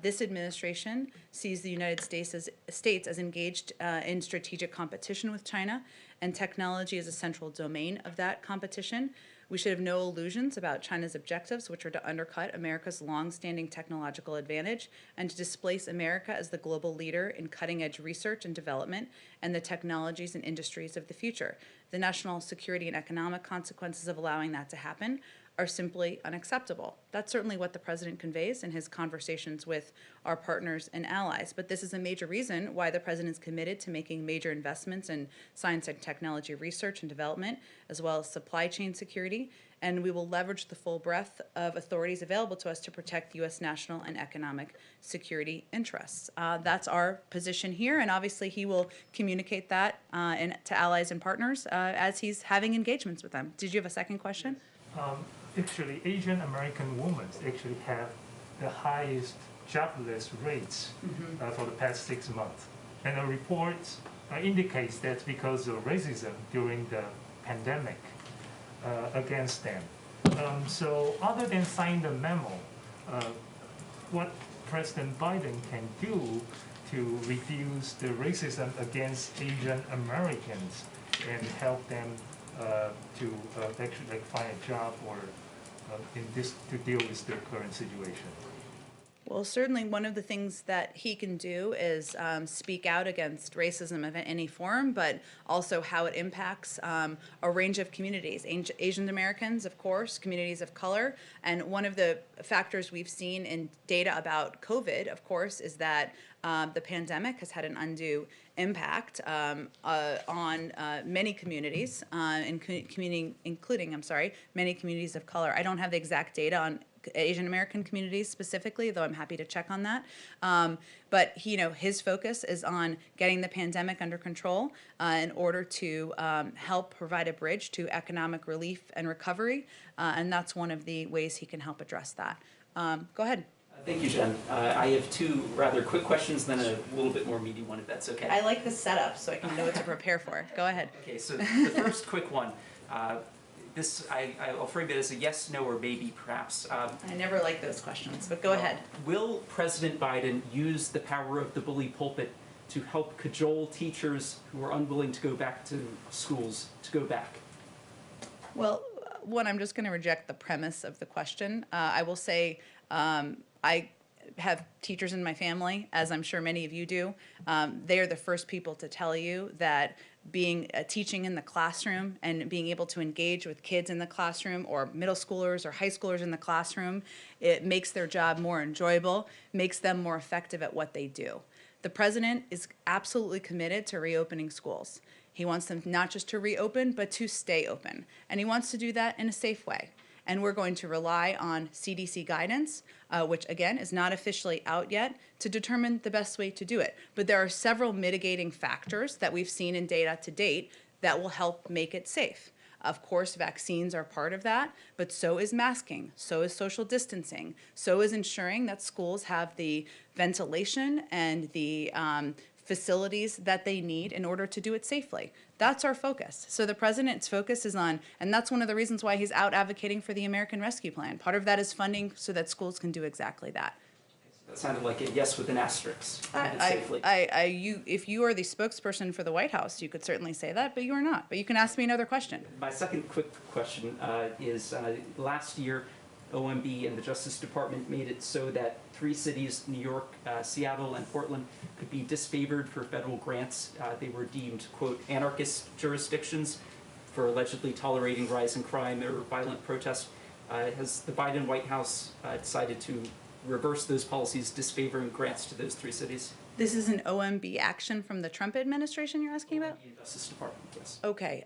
This administration sees the United States as engaged in strategic competition with China, and technology is a central domain of that competition. We should have no illusions about China's objectives, which are to undercut America's long-standing technological advantage and to displace America as the global leader in cutting-edge research and development and the technologies and industries of the future. The national security and economic consequences of allowing that to happen are simply unacceptable. That's certainly what the president conveys in his conversations with our partners and allies. But this is a major reason why the president is committed to making major investments in science and technology research and development, as well as supply chain security. And we will leverage the full breadth of authorities available to us to protect U.S. national and economic security interests. That's our position here, and obviously he will communicate that to allies and partners as he's having engagements with them. Did you have a second question? Actually, Asian American women actually have the highest jobless rates for the past 6 months. And the report indicates that's because of racism during the pandemic against them. So other than sign the memo, what President Biden can do to reduce the racism against Asian Americans and help them to actually find a job or to deal with their current situation? Well, certainly one of the things that he can do is speak out against racism of any form, but also how it impacts a range of communities. Asian Americans, of course, communities of color. And one of the factors we've seen in data about COVID, of course, is that the pandemic has had an undue impact on many communities, including many communities of color. I don't have the exact data on Asian American communities specifically, though I'm happy to check on that. But his focus is on getting the pandemic under control in order to help provide a bridge to economic relief and recovery, and that's one of the ways he can help address that. Go ahead. Thank you, Jen. I have two rather quick questions, then a little bit more meaty one, if that's okay. I like the setup so I can know what to prepare for. Go ahead. Okay, so the first quick one. I'll frame it as a yes, no, or maybe, perhaps. I never like those questions, but go ahead. Will President Biden use the power of the bully pulpit to help cajole teachers who are unwilling to go back to schools to go back? Well, one, I'm just going to reject the premise of the question. I will say I have teachers in my family, as I'm sure many of you do. They are the first people to tell you that teaching in the classroom and being able to engage with kids in the classroom or middle schoolers or high schoolers in the classroom, it makes their job more enjoyable, makes them more effective at what they do. The president is absolutely committed to reopening schools. He wants them not just to reopen, but to stay open. And he wants to do that in a safe way. And we're going to rely on CDC guidance, which again is not officially out yet, to determine the best way to do it. But there are several mitigating factors that we've seen in data to date that will help make it safe. Of course, vaccines are part of that, but so is masking, so is social distancing, so is ensuring that schools have the ventilation and the facilities that they need in order to do it safely. That's our focus. So the president's focus is on, and that's one of the reasons why he's out advocating for the American Rescue Plan. Part of that is funding so that schools can do exactly that. That sounded like a yes with an asterisk. If you are the spokesperson for the White House, you could certainly say that, but you are not. But you can ask me another question. My second quick question is last year, OMB and the Justice Department made it so that 3 cities, New York, Seattle, and Portland, could be disfavored for federal grants. They were deemed, quote, anarchist jurisdictions for allegedly tolerating rising crime or violent protest. Has the Biden White House decided to reverse those policies disfavoring grants to those 3 cities. This is an OMB action from the Trump administration you're asking about? The Justice Department, yes. Okay,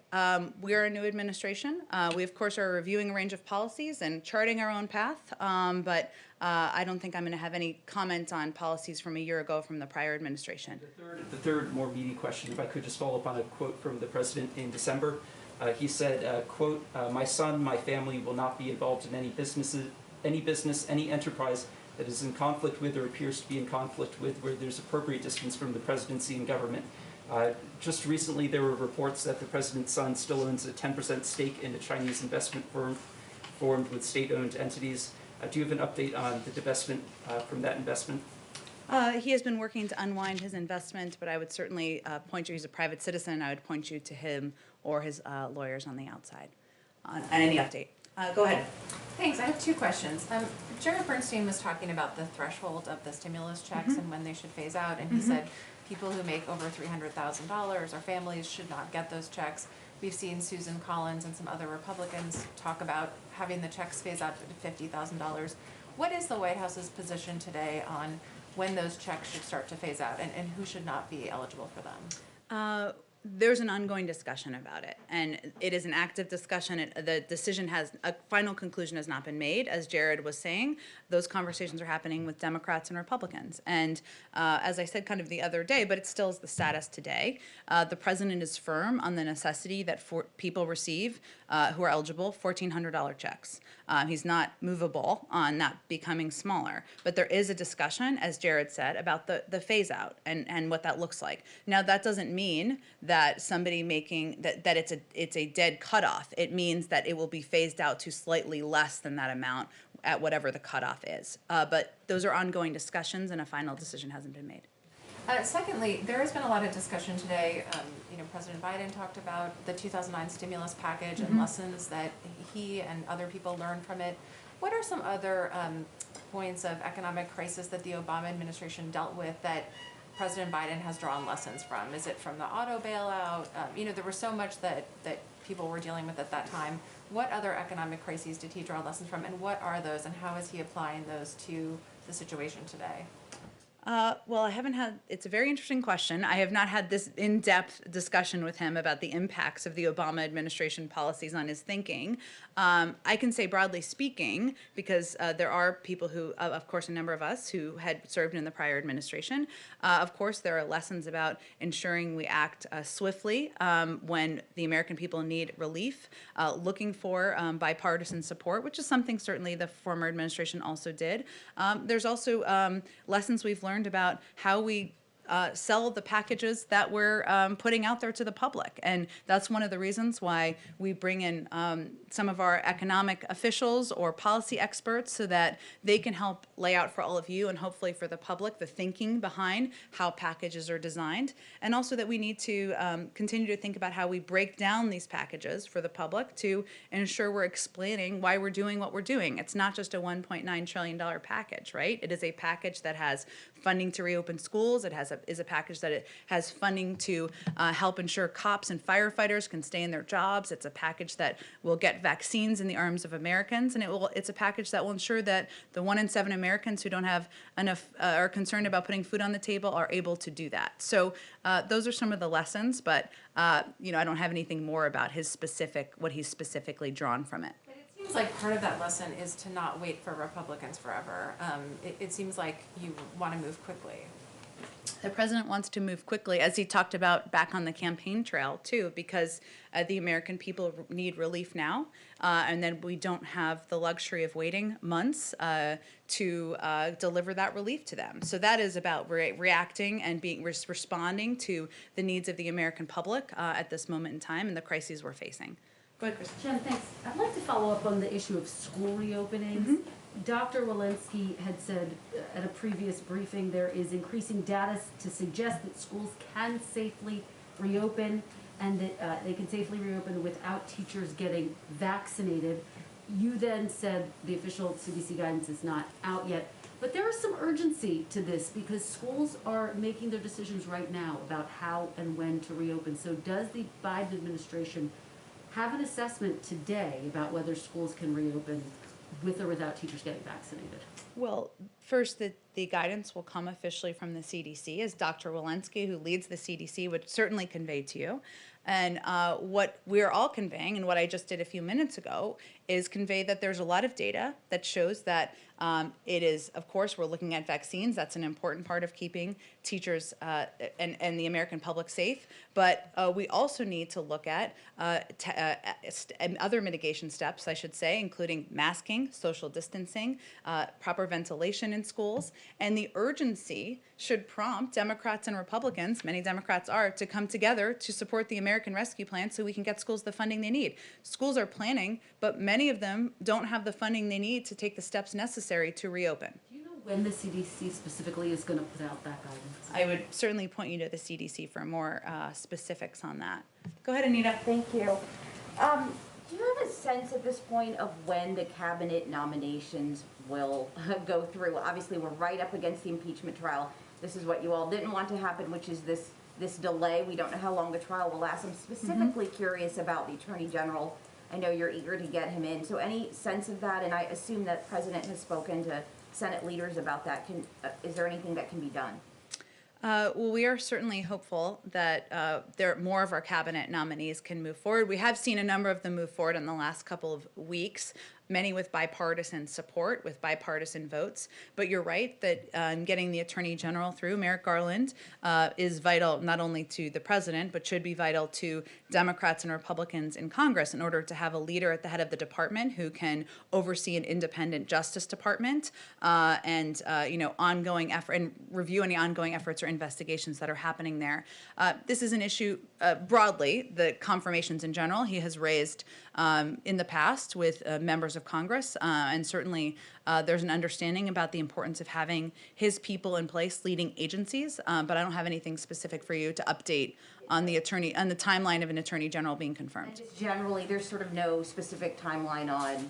we are a new administration. We, of course, are reviewing a range of policies and charting our own path, but I don't think I'm going to have any comment on policies from a year ago from the prior administration. The third more meaty question, if I could just follow up on a quote from the president in December. He said, quote, "My son, my family will not be involved in any business, any enterprise that is in conflict with or appears to be in conflict with where there's appropriate distance from the presidency and government." Just recently, there were reports that the president's son still owns a 10% stake in a Chinese investment firm formed with state-owned entities. Do you have an update on the divestment from that investment? He has been working to unwind his investment, but I would certainly point you, he's a private citizen, I would point you to him or his lawyers on the outside on any update. Go ahead. Thanks. I have 2 questions. Jared Bernstein was talking about the threshold of the stimulus checks and when they should phase out, and he said people who make over $300,000 or families should not get those checks. We've seen Susan Collins and some other Republicans talk about having the checks phase out to $50,000. What is the White House's position today on when those checks should start to phase out and who should not be eligible for them? There's an ongoing discussion about it, and it is an active discussion. The decision a final conclusion has not been made, as Jared was saying. Those conversations are happening with Democrats and Republicans. And as I said kind of the other day, but it still is the status today, the president is firm on the necessity that people receive, who are eligible, $1,400 checks. He's not movable on that becoming smaller. But there is a discussion, as Jared said, about the phase out and what that looks like. Now, that doesn't mean that somebody making that it's a dead cutoff. It means that it will be phased out to slightly less than that amount at whatever the cutoff is. But those are ongoing discussions, and a final decision hasn't been made. Secondly, there has been a lot of discussion today. President Biden talked about the 2009 stimulus package and lessons that he and other people learned from it. What are some other points of economic crisis that the Obama administration dealt with that President Biden has drawn lessons from? Is it from the auto bailout? There was so much that people were dealing with at that time. What other economic crises did he draw lessons from, and what are those, and how is he applying those to the situation today? Well, I haven't had, it's a very interesting question. I have not had this in-depth discussion with him about the impacts of the Obama administration policies on his thinking. I can say broadly speaking, because there are people who, of course, a number of us who had served in the prior administration. Of course, there are lessons about ensuring we act swiftly when the American people need relief, looking for bipartisan support, which is something certainly the former administration also did. There's also lessons we've learned about how we sell the packages that we're putting out there to the public. And that's one of the reasons why we bring in some of our economic officials or policy experts so that they can help lay out for all of you and hopefully for the public the thinking behind how packages are designed. And also that we need to continue to think about how we break down these packages for the public to ensure we're explaining why we're doing what we're doing. It's not just a $1.9 trillion package, right? It is a package that has funding to reopen schools. It is a package that it has funding to help ensure cops and firefighters can stay in their jobs. It's a package that will get vaccines in the arms of Americans, and it's a package that will ensure that the 1 in 7 Americans who don't have enough are concerned about putting food on the table are able to do that. So those are some of the lessons, but I don't have anything more about what he's specifically drawn from it. It seems like part of that lesson is to not wait for Republicans forever. It seems like you want to move quickly. The president wants to move quickly, as he talked about back on the campaign trail, too, because the American people need relief now, and then we don't have the luxury of waiting months to deliver that relief to them. So that is about reacting and responding to the needs of the American public at this moment in time and the crises we're facing. Go ahead, Chris. Jen, thanks. I'd like to follow up on the issue of school reopenings. Dr. Walensky had said at a previous briefing there is increasing data to suggest that schools can safely reopen and that they can safely reopen without teachers getting vaccinated. You then said the official CDC guidance is not out yet, but there is some urgency to this because schools are making their decisions right now about how and when to reopen. So does the Biden administration have an assessment today about whether schools can reopen with or without teachers getting vaccinated? Well, First, the guidance will come officially from the CDC, as Dr. Walensky, who leads the CDC, would certainly convey to you. And what we're all conveying, and what I just did a few minutes ago, is convey that there's a lot of data that shows that it is, of course, we're looking at vaccines. That's an important part of keeping teachers and the American public safe. But we also need to look at and other mitigation steps, I should say, including masking, social distancing, proper ventilation in schools, and the urgency should prompt Democrats and Republicans, many Democrats are, to come together to support the American Rescue Plan so we can get schools the funding they need. Schools are planning, but many of them don't have the funding they need to take the steps necessary to reopen. Do you know when the CDC specifically is going to put out that guidance? I would certainly point you to the CDC for more specifics on that. Go ahead, Anita. Thank you. Do you have a sense at this point of when the cabinet nominations will go through? Obviously, we're right up against the impeachment trial. This is what you all didn't want to happen, which is this delay. We don't know how long the trial will last. I'm specifically curious about the Attorney General. I know you're eager to get him in. So any sense of that? And I assume that the President has spoken to Senate leaders about that. Is there anything that can be done? Well, we are certainly hopeful that more of our cabinet nominees can move forward. We have seen a number of them move forward in the last couple of weeks, many with bipartisan support, with bipartisan votes. But you're right that getting the Attorney General through, Merrick Garland, is vital not only to the President, but should be vital to Democrats and Republicans in Congress in order to have a leader at the head of the department who can oversee an independent Justice Department and ongoing effort and review any ongoing efforts or investigations that are happening there. This is an issue broadly, the confirmations in general, he has raised in the past with members of Congress, and certainly there's an understanding about the importance of having his people in place leading agencies, but I don't have anything specific for you to update on the timeline of an Attorney General being confirmed. And just generally, there's sort of no specific timeline on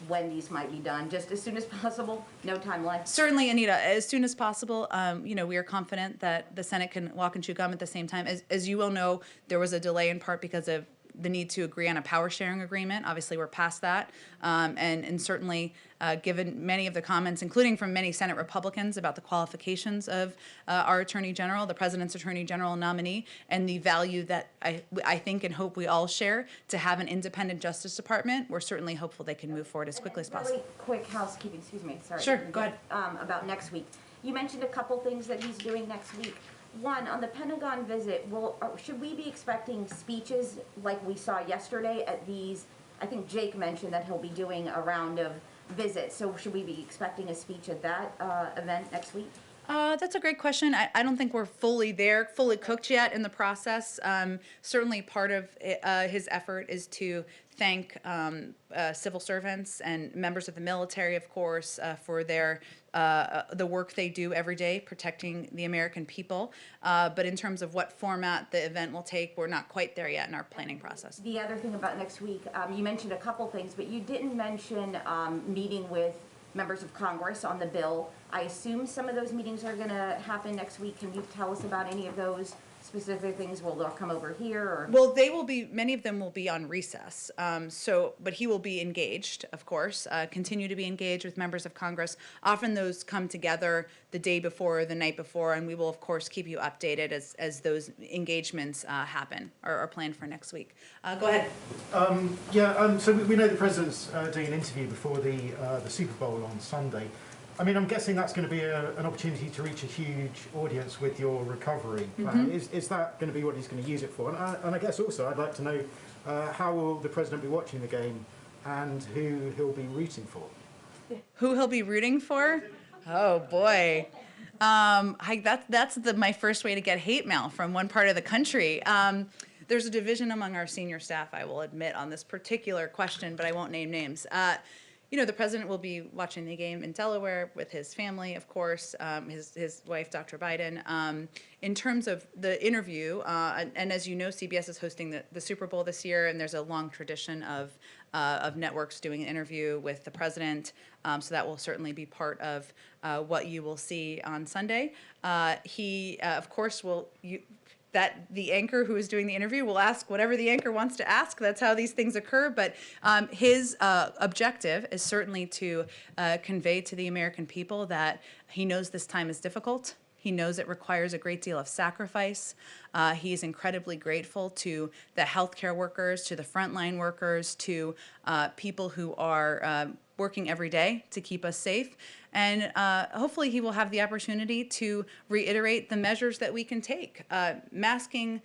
when these might be done, just as soon as possible? No timeline? Certainly, Anita, as soon as possible. We are confident that the Senate can walk and chew gum at the same time. As you well know, there was a delay in part because of the need to agree on a power sharing agreement. Obviously, we're past that. And certainly, given many of the comments, including from many Senate Republicans about the qualifications of our Attorney General, the President's Attorney General nominee, and the value that I think and hope we all share to have an independent Justice Department, we're certainly hopeful they can move forward as quickly as possible. Really quick housekeeping, excuse me, sorry. Sure, go ahead. About next week. You mentioned a couple things that he's doing next week. One, on the Pentagon visit, should we be expecting speeches like we saw yesterday at these? I think Jake mentioned that he'll be doing a round of visits. So should we be expecting a speech at that event next week? That's a great question. I don't think we're fully cooked yet in the process. Certainly part of his effort is to thank civil servants and members of the military, of course, for the work they do every day protecting the American people. But in terms of what format the event will take, we're not quite there yet in our planning process. The other thing about next week, you mentioned a couple things, but you didn't mention meeting with members of Congress on the bill. I assume some of those meetings are going to happen next week. Can you tell us about any of those specific things? Will they come over here? Or? Well, many of them will be on recess. But he will be engaged, of course, continue to be engaged with members of Congress. Often those come together the day before or the night before, and we will, of course, keep you updated as those engagements happen or are planned for next week. Go ahead. So we know the President's doing an interview before the Super Bowl on Sunday. I mean, I'm guessing that's going to be an opportunity to reach a huge audience with your recovery plan. Mm-hmm. Is that going to be what he's going to use it for? And I guess also I'd like to know how will the President be watching the game and who he'll be rooting for? Who he'll be rooting for? Oh, boy. That's my first way to get hate mail from one part of the country. There's a division among our senior staff, I will admit, on this particular question, but I won't name names. The President will be watching the game in Delaware with his family, of course, his wife, Dr. Biden. In terms of the interview, and as you know, CBS is hosting the Super Bowl this year, and there's a long tradition of networks doing an interview with the President, so that will certainly be part of what you will see on Sunday. He, of course, that the anchor who is doing the interview will ask whatever the anchor wants to ask. That's how these things occur. But his objective is certainly to convey to the American people that he knows this time is difficult. He knows it requires a great deal of sacrifice. He is incredibly grateful to the healthcare workers, to the frontline workers, to people who are working every day to keep us safe. And hopefully he will have the opportunity to reiterate the measures that we can take. Masking,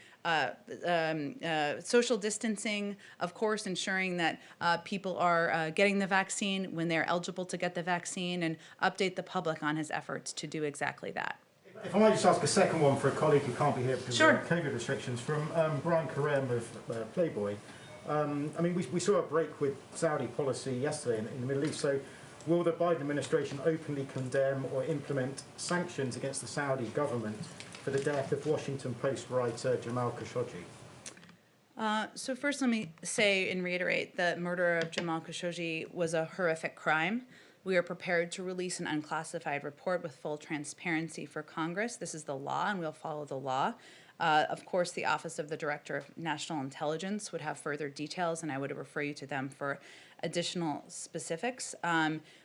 social distancing, of course, ensuring that people are getting the vaccine when they're eligible to get the vaccine, and update the public on his efforts to do exactly that. If I might just ask a second one for a colleague who can't be here because Sure. of COVID restrictions, from Brian Karem of Playboy. I mean, we saw a break with Saudi policy yesterday in the Middle East, so will the Biden administration openly condemn or implement sanctions against the Saudi government for the death of Washington Post writer Jamal Khashoggi? So first let me say and reiterate that murder of Jamal Khashoggi was a horrific crime. We are prepared to release an unclassified report with full transparency for Congress. This is the law, and we'll follow the law. Of course, the Office of the Director of National Intelligence would have further details, and I would refer you to them for additional specifics.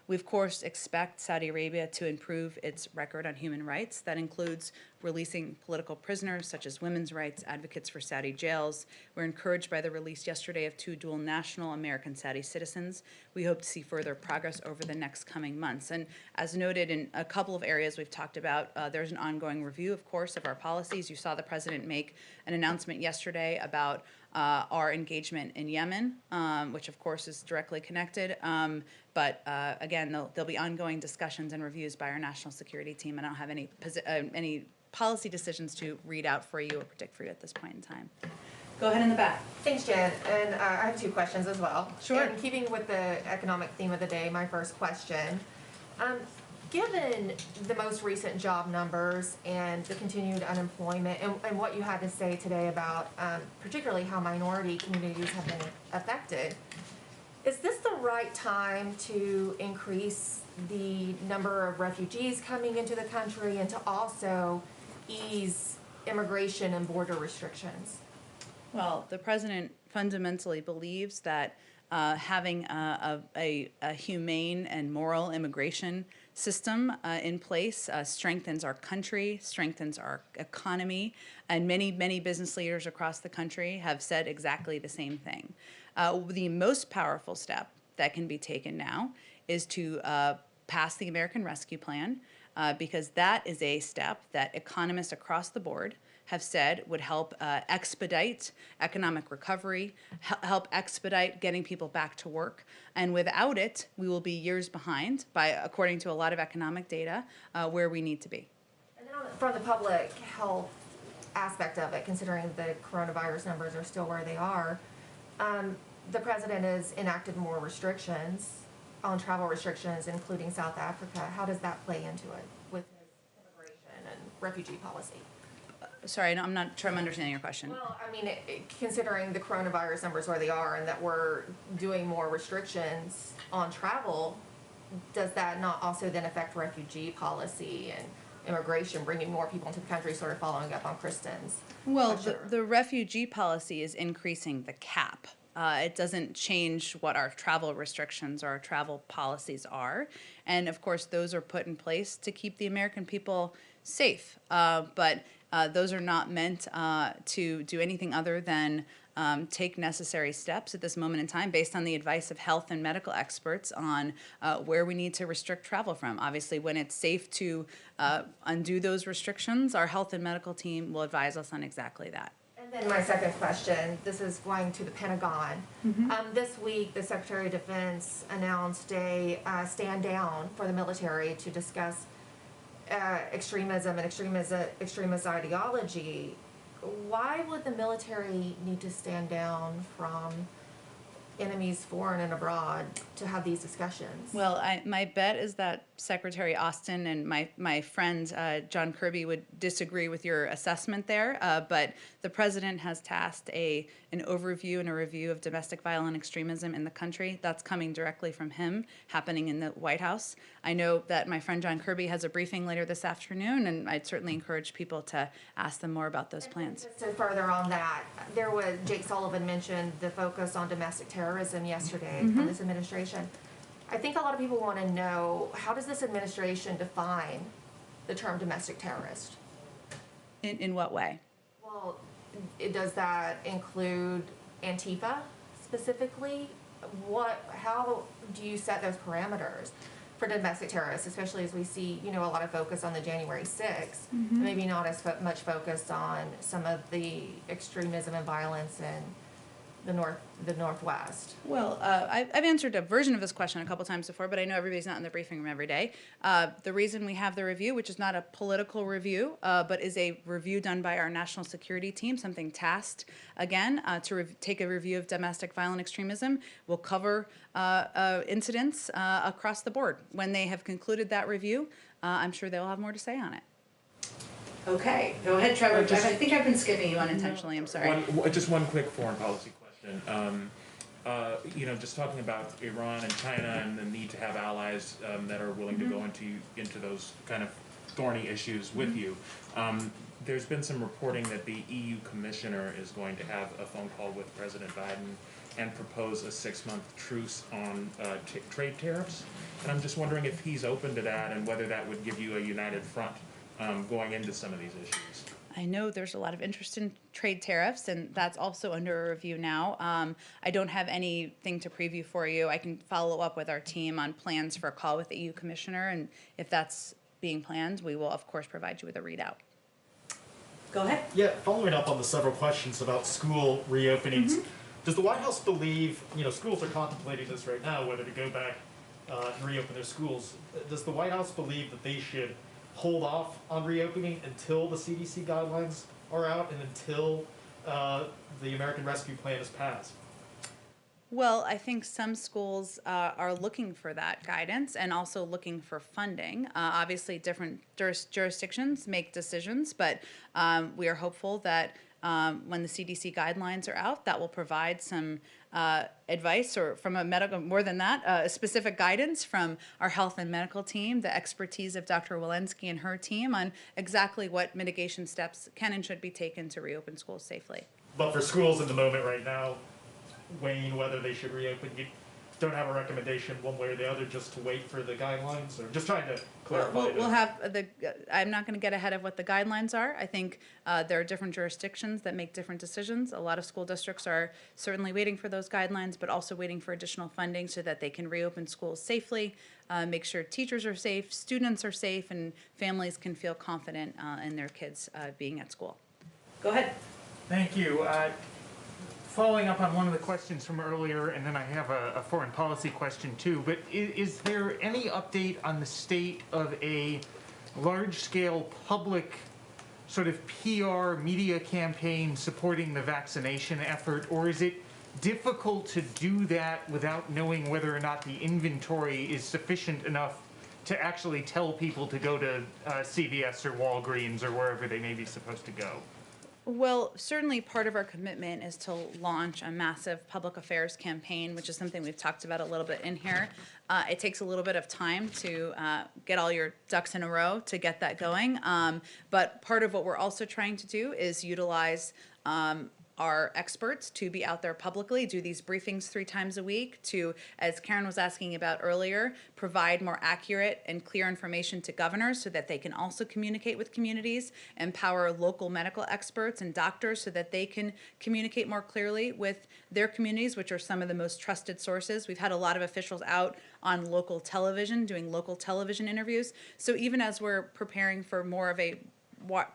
We, of course, expect Saudi Arabia to improve its record on human rights. That includes releasing political prisoners, such as women's rights advocates for Saudi jails. We're encouraged by the release yesterday of 2 dual national American Saudi citizens. We hope to see further progress over the next coming months. And as noted in a couple of areas we've talked about, there's an ongoing review, of course, of our policies. You saw the president make an announcement yesterday about our engagement in Yemen, which of course is directly connected. But again, there'll be ongoing discussions and reviews by our national security team. I don't have any policy decisions to read out for you or predict for you at this point in time. Go ahead in the back. Thanks, Jen. And I have 2 questions as well. Sure. And keeping with the economic theme of the day, my first question. Given the most recent job numbers and the continued unemployment and what you had to say today about particularly how minority communities have been affected, is this the right time to increase the number of refugees coming into the country and to also ease immigration and border restrictions? Well, the president fundamentally believes that having a humane and moral immigration system in place strengthens our country, strengthens our economy, and many business leaders across the country have said exactly the same thing. The most powerful step that can be taken now is to pass the American Rescue Plan, because that is a step that economists across the board have said would help expedite economic recovery, help expedite getting people back to work. And without it, we will be years behind, according to a lot of economic data, where we need to be. And then from the public health aspect of it, considering the coronavirus numbers are still where they are, the president has enacted more restrictions on travel restrictions, including South Africa. How does that play into it with his immigration and refugee policy? Sorry, I'm not sure I'm understanding your question. Well, I mean, considering the coronavirus numbers where they are and that we're doing more restrictions on travel, does that not also then affect refugee policy and immigration, bringing more people into the country, sort of following up on Kristen's? Well, the refugee policy is increasing the cap. It doesn't change what our travel restrictions or our travel policies are. And of course, those are put in place to keep the American people safe. But those are not meant to do anything other than take necessary steps at this moment in time based on the advice of health and medical experts on where we need to restrict travel from. Obviously, when it's safe to undo those restrictions, our health and medical team will advise us on exactly that. And then my second question, this is going to the Pentagon. This week, the Secretary of Defense announced a stand down for the military to discuss extremism and extremist ideology. Why would the military need to stand down from enemies foreign and abroad to have these discussions. Well, my bet is that Secretary Austin and my friend John Kirby would disagree with your assessment there, but the president has tasked an overview and a review of domestic violent extremism in the country. That's coming directly from him, happening in the White House. I know that my friend John Kirby has a briefing later this afternoon, and I'd certainly encourage people to ask them more about those plans. Just to further on that, Jake Sullivan mentioned the focus on domestic terrorism yesterday from this administration. I think a lot of people want to know, how does this administration define the term domestic terrorist? In what way? Well, does that include Antifa specifically? How do you set those parameters for domestic terrorists, especially as we see, a lot of focus on the January 6th, maybe not as much focus on some of the extremism and violence in the Northwest? Well, I've answered a version of this question a couple times before, but I know everybody's not in the briefing room every day. The reason we have the review, which is not a political review, but is a review done by our national security team, something tasked, again, to take a review of domestic violent extremism. We'll cover incidents across the board. When they have concluded that review, I'm sure they'll have more to say on it. Okay, go ahead, Trevor. I think I've been skipping you unintentionally, I'm sorry. Just one quick foreign policy question. Just talking about Iran and China and the need to have allies that are willing to go into those kind of thorny issues with you. There's been some reporting that the EU commissioner is going to have a phone call with President Biden and propose a 6-month truce on trade tariffs. And I'm just wondering if he's open to that and whether that would give you a united front going into some of these issues. I know there's a lot of interest in trade tariffs, and that's also under review now. I don't have anything to preview for you. I can follow up with our team on plans for a call with the EU Commissioner, and if that's being planned, we will, of course, provide you with a readout. Go ahead. Yeah, following up on the several questions about school reopenings, does the White House believe, schools are contemplating this right now, whether to go back and reopen their schools. Does the White House believe that they should hold off on reopening until the CDC guidelines are out and until the American Rescue Plan is passed? Well, I think some schools are looking for that guidance and also looking for funding. Obviously, different jurisdictions make decisions, but we are hopeful that when the CDC guidelines are out, that will provide some advice, or from a medical, more than that, specific guidance from our health and medical team, the expertise of Dr. Walensky and her team on exactly what mitigation steps can and should be taken to reopen schools safely. But for schools in the moment right now, weighing whether they should reopen, you don't have a recommendation one way or the other, just to wait for the guidelines, or just trying to clarify? We'll have I'm not going to get ahead of what the guidelines are. I think there are different jurisdictions that make different decisions. A lot of school districts are certainly waiting for those guidelines, but also waiting for additional funding so that they can reopen schools safely, make sure teachers are safe, students are safe, and families can feel confident in their kids being at school. Go ahead. Thank you. Following up on one of the questions from earlier, and then I have a foreign policy question too, but is there any update on the state of a large-scale public sort of PR media campaign supporting the vaccination effort, or is it difficult to do that without knowing whether or not the inventory is sufficient enough to actually tell people to go to CVS or Walgreens or wherever they may be supposed to go? Well, certainly part of our commitment is to launch a massive public affairs campaign, which is something we've talked about a little bit in here. It takes a little bit of time to get all your ducks in a row to get that going. But part of what we're also trying to do is utilize our experts to be out there publicly, do these briefings 3 times a week to, as Karen was asking about earlier, provide more accurate and clear information to governors so that they can also communicate with communities, empower local medical experts and doctors so that they can communicate more clearly with their communities, which are some of the most trusted sources. We've had a lot of officials out on local television, doing local television interviews. So even as we're preparing for more of a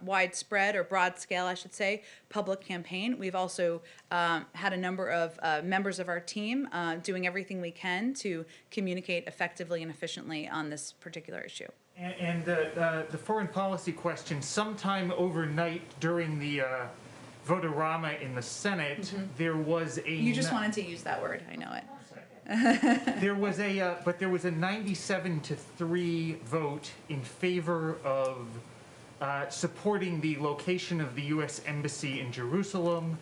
widespread, or broad scale, I should say, public campaign, we've also had a number of members of our team doing everything we can to communicate effectively and efficiently on this particular issue. And the foreign policy question, sometime overnight during the vote-a-rama in the Senate, there was a... You just wanted to use that word, I know it. There was a 97-3 vote in favor of supporting the location of the U.S. Embassy in Jerusalem.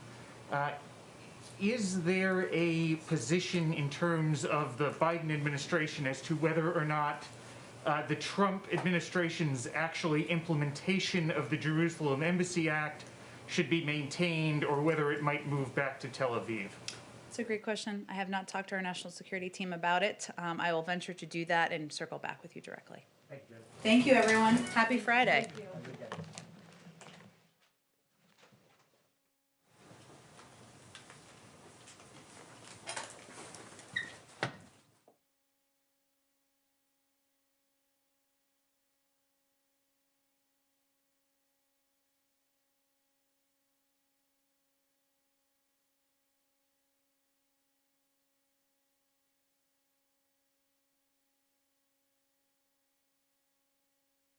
Is there a position in terms of the Biden administration as to whether or not the Trump administration's actually implementation of the Jerusalem Embassy Act should be maintained, or whether it might move back to Tel Aviv? It's a great question. I have not talked to our national security team about it. I will venture to do that and circle back with you directly. Thank you. Thank you, everyone. Happy Friday. Thank you.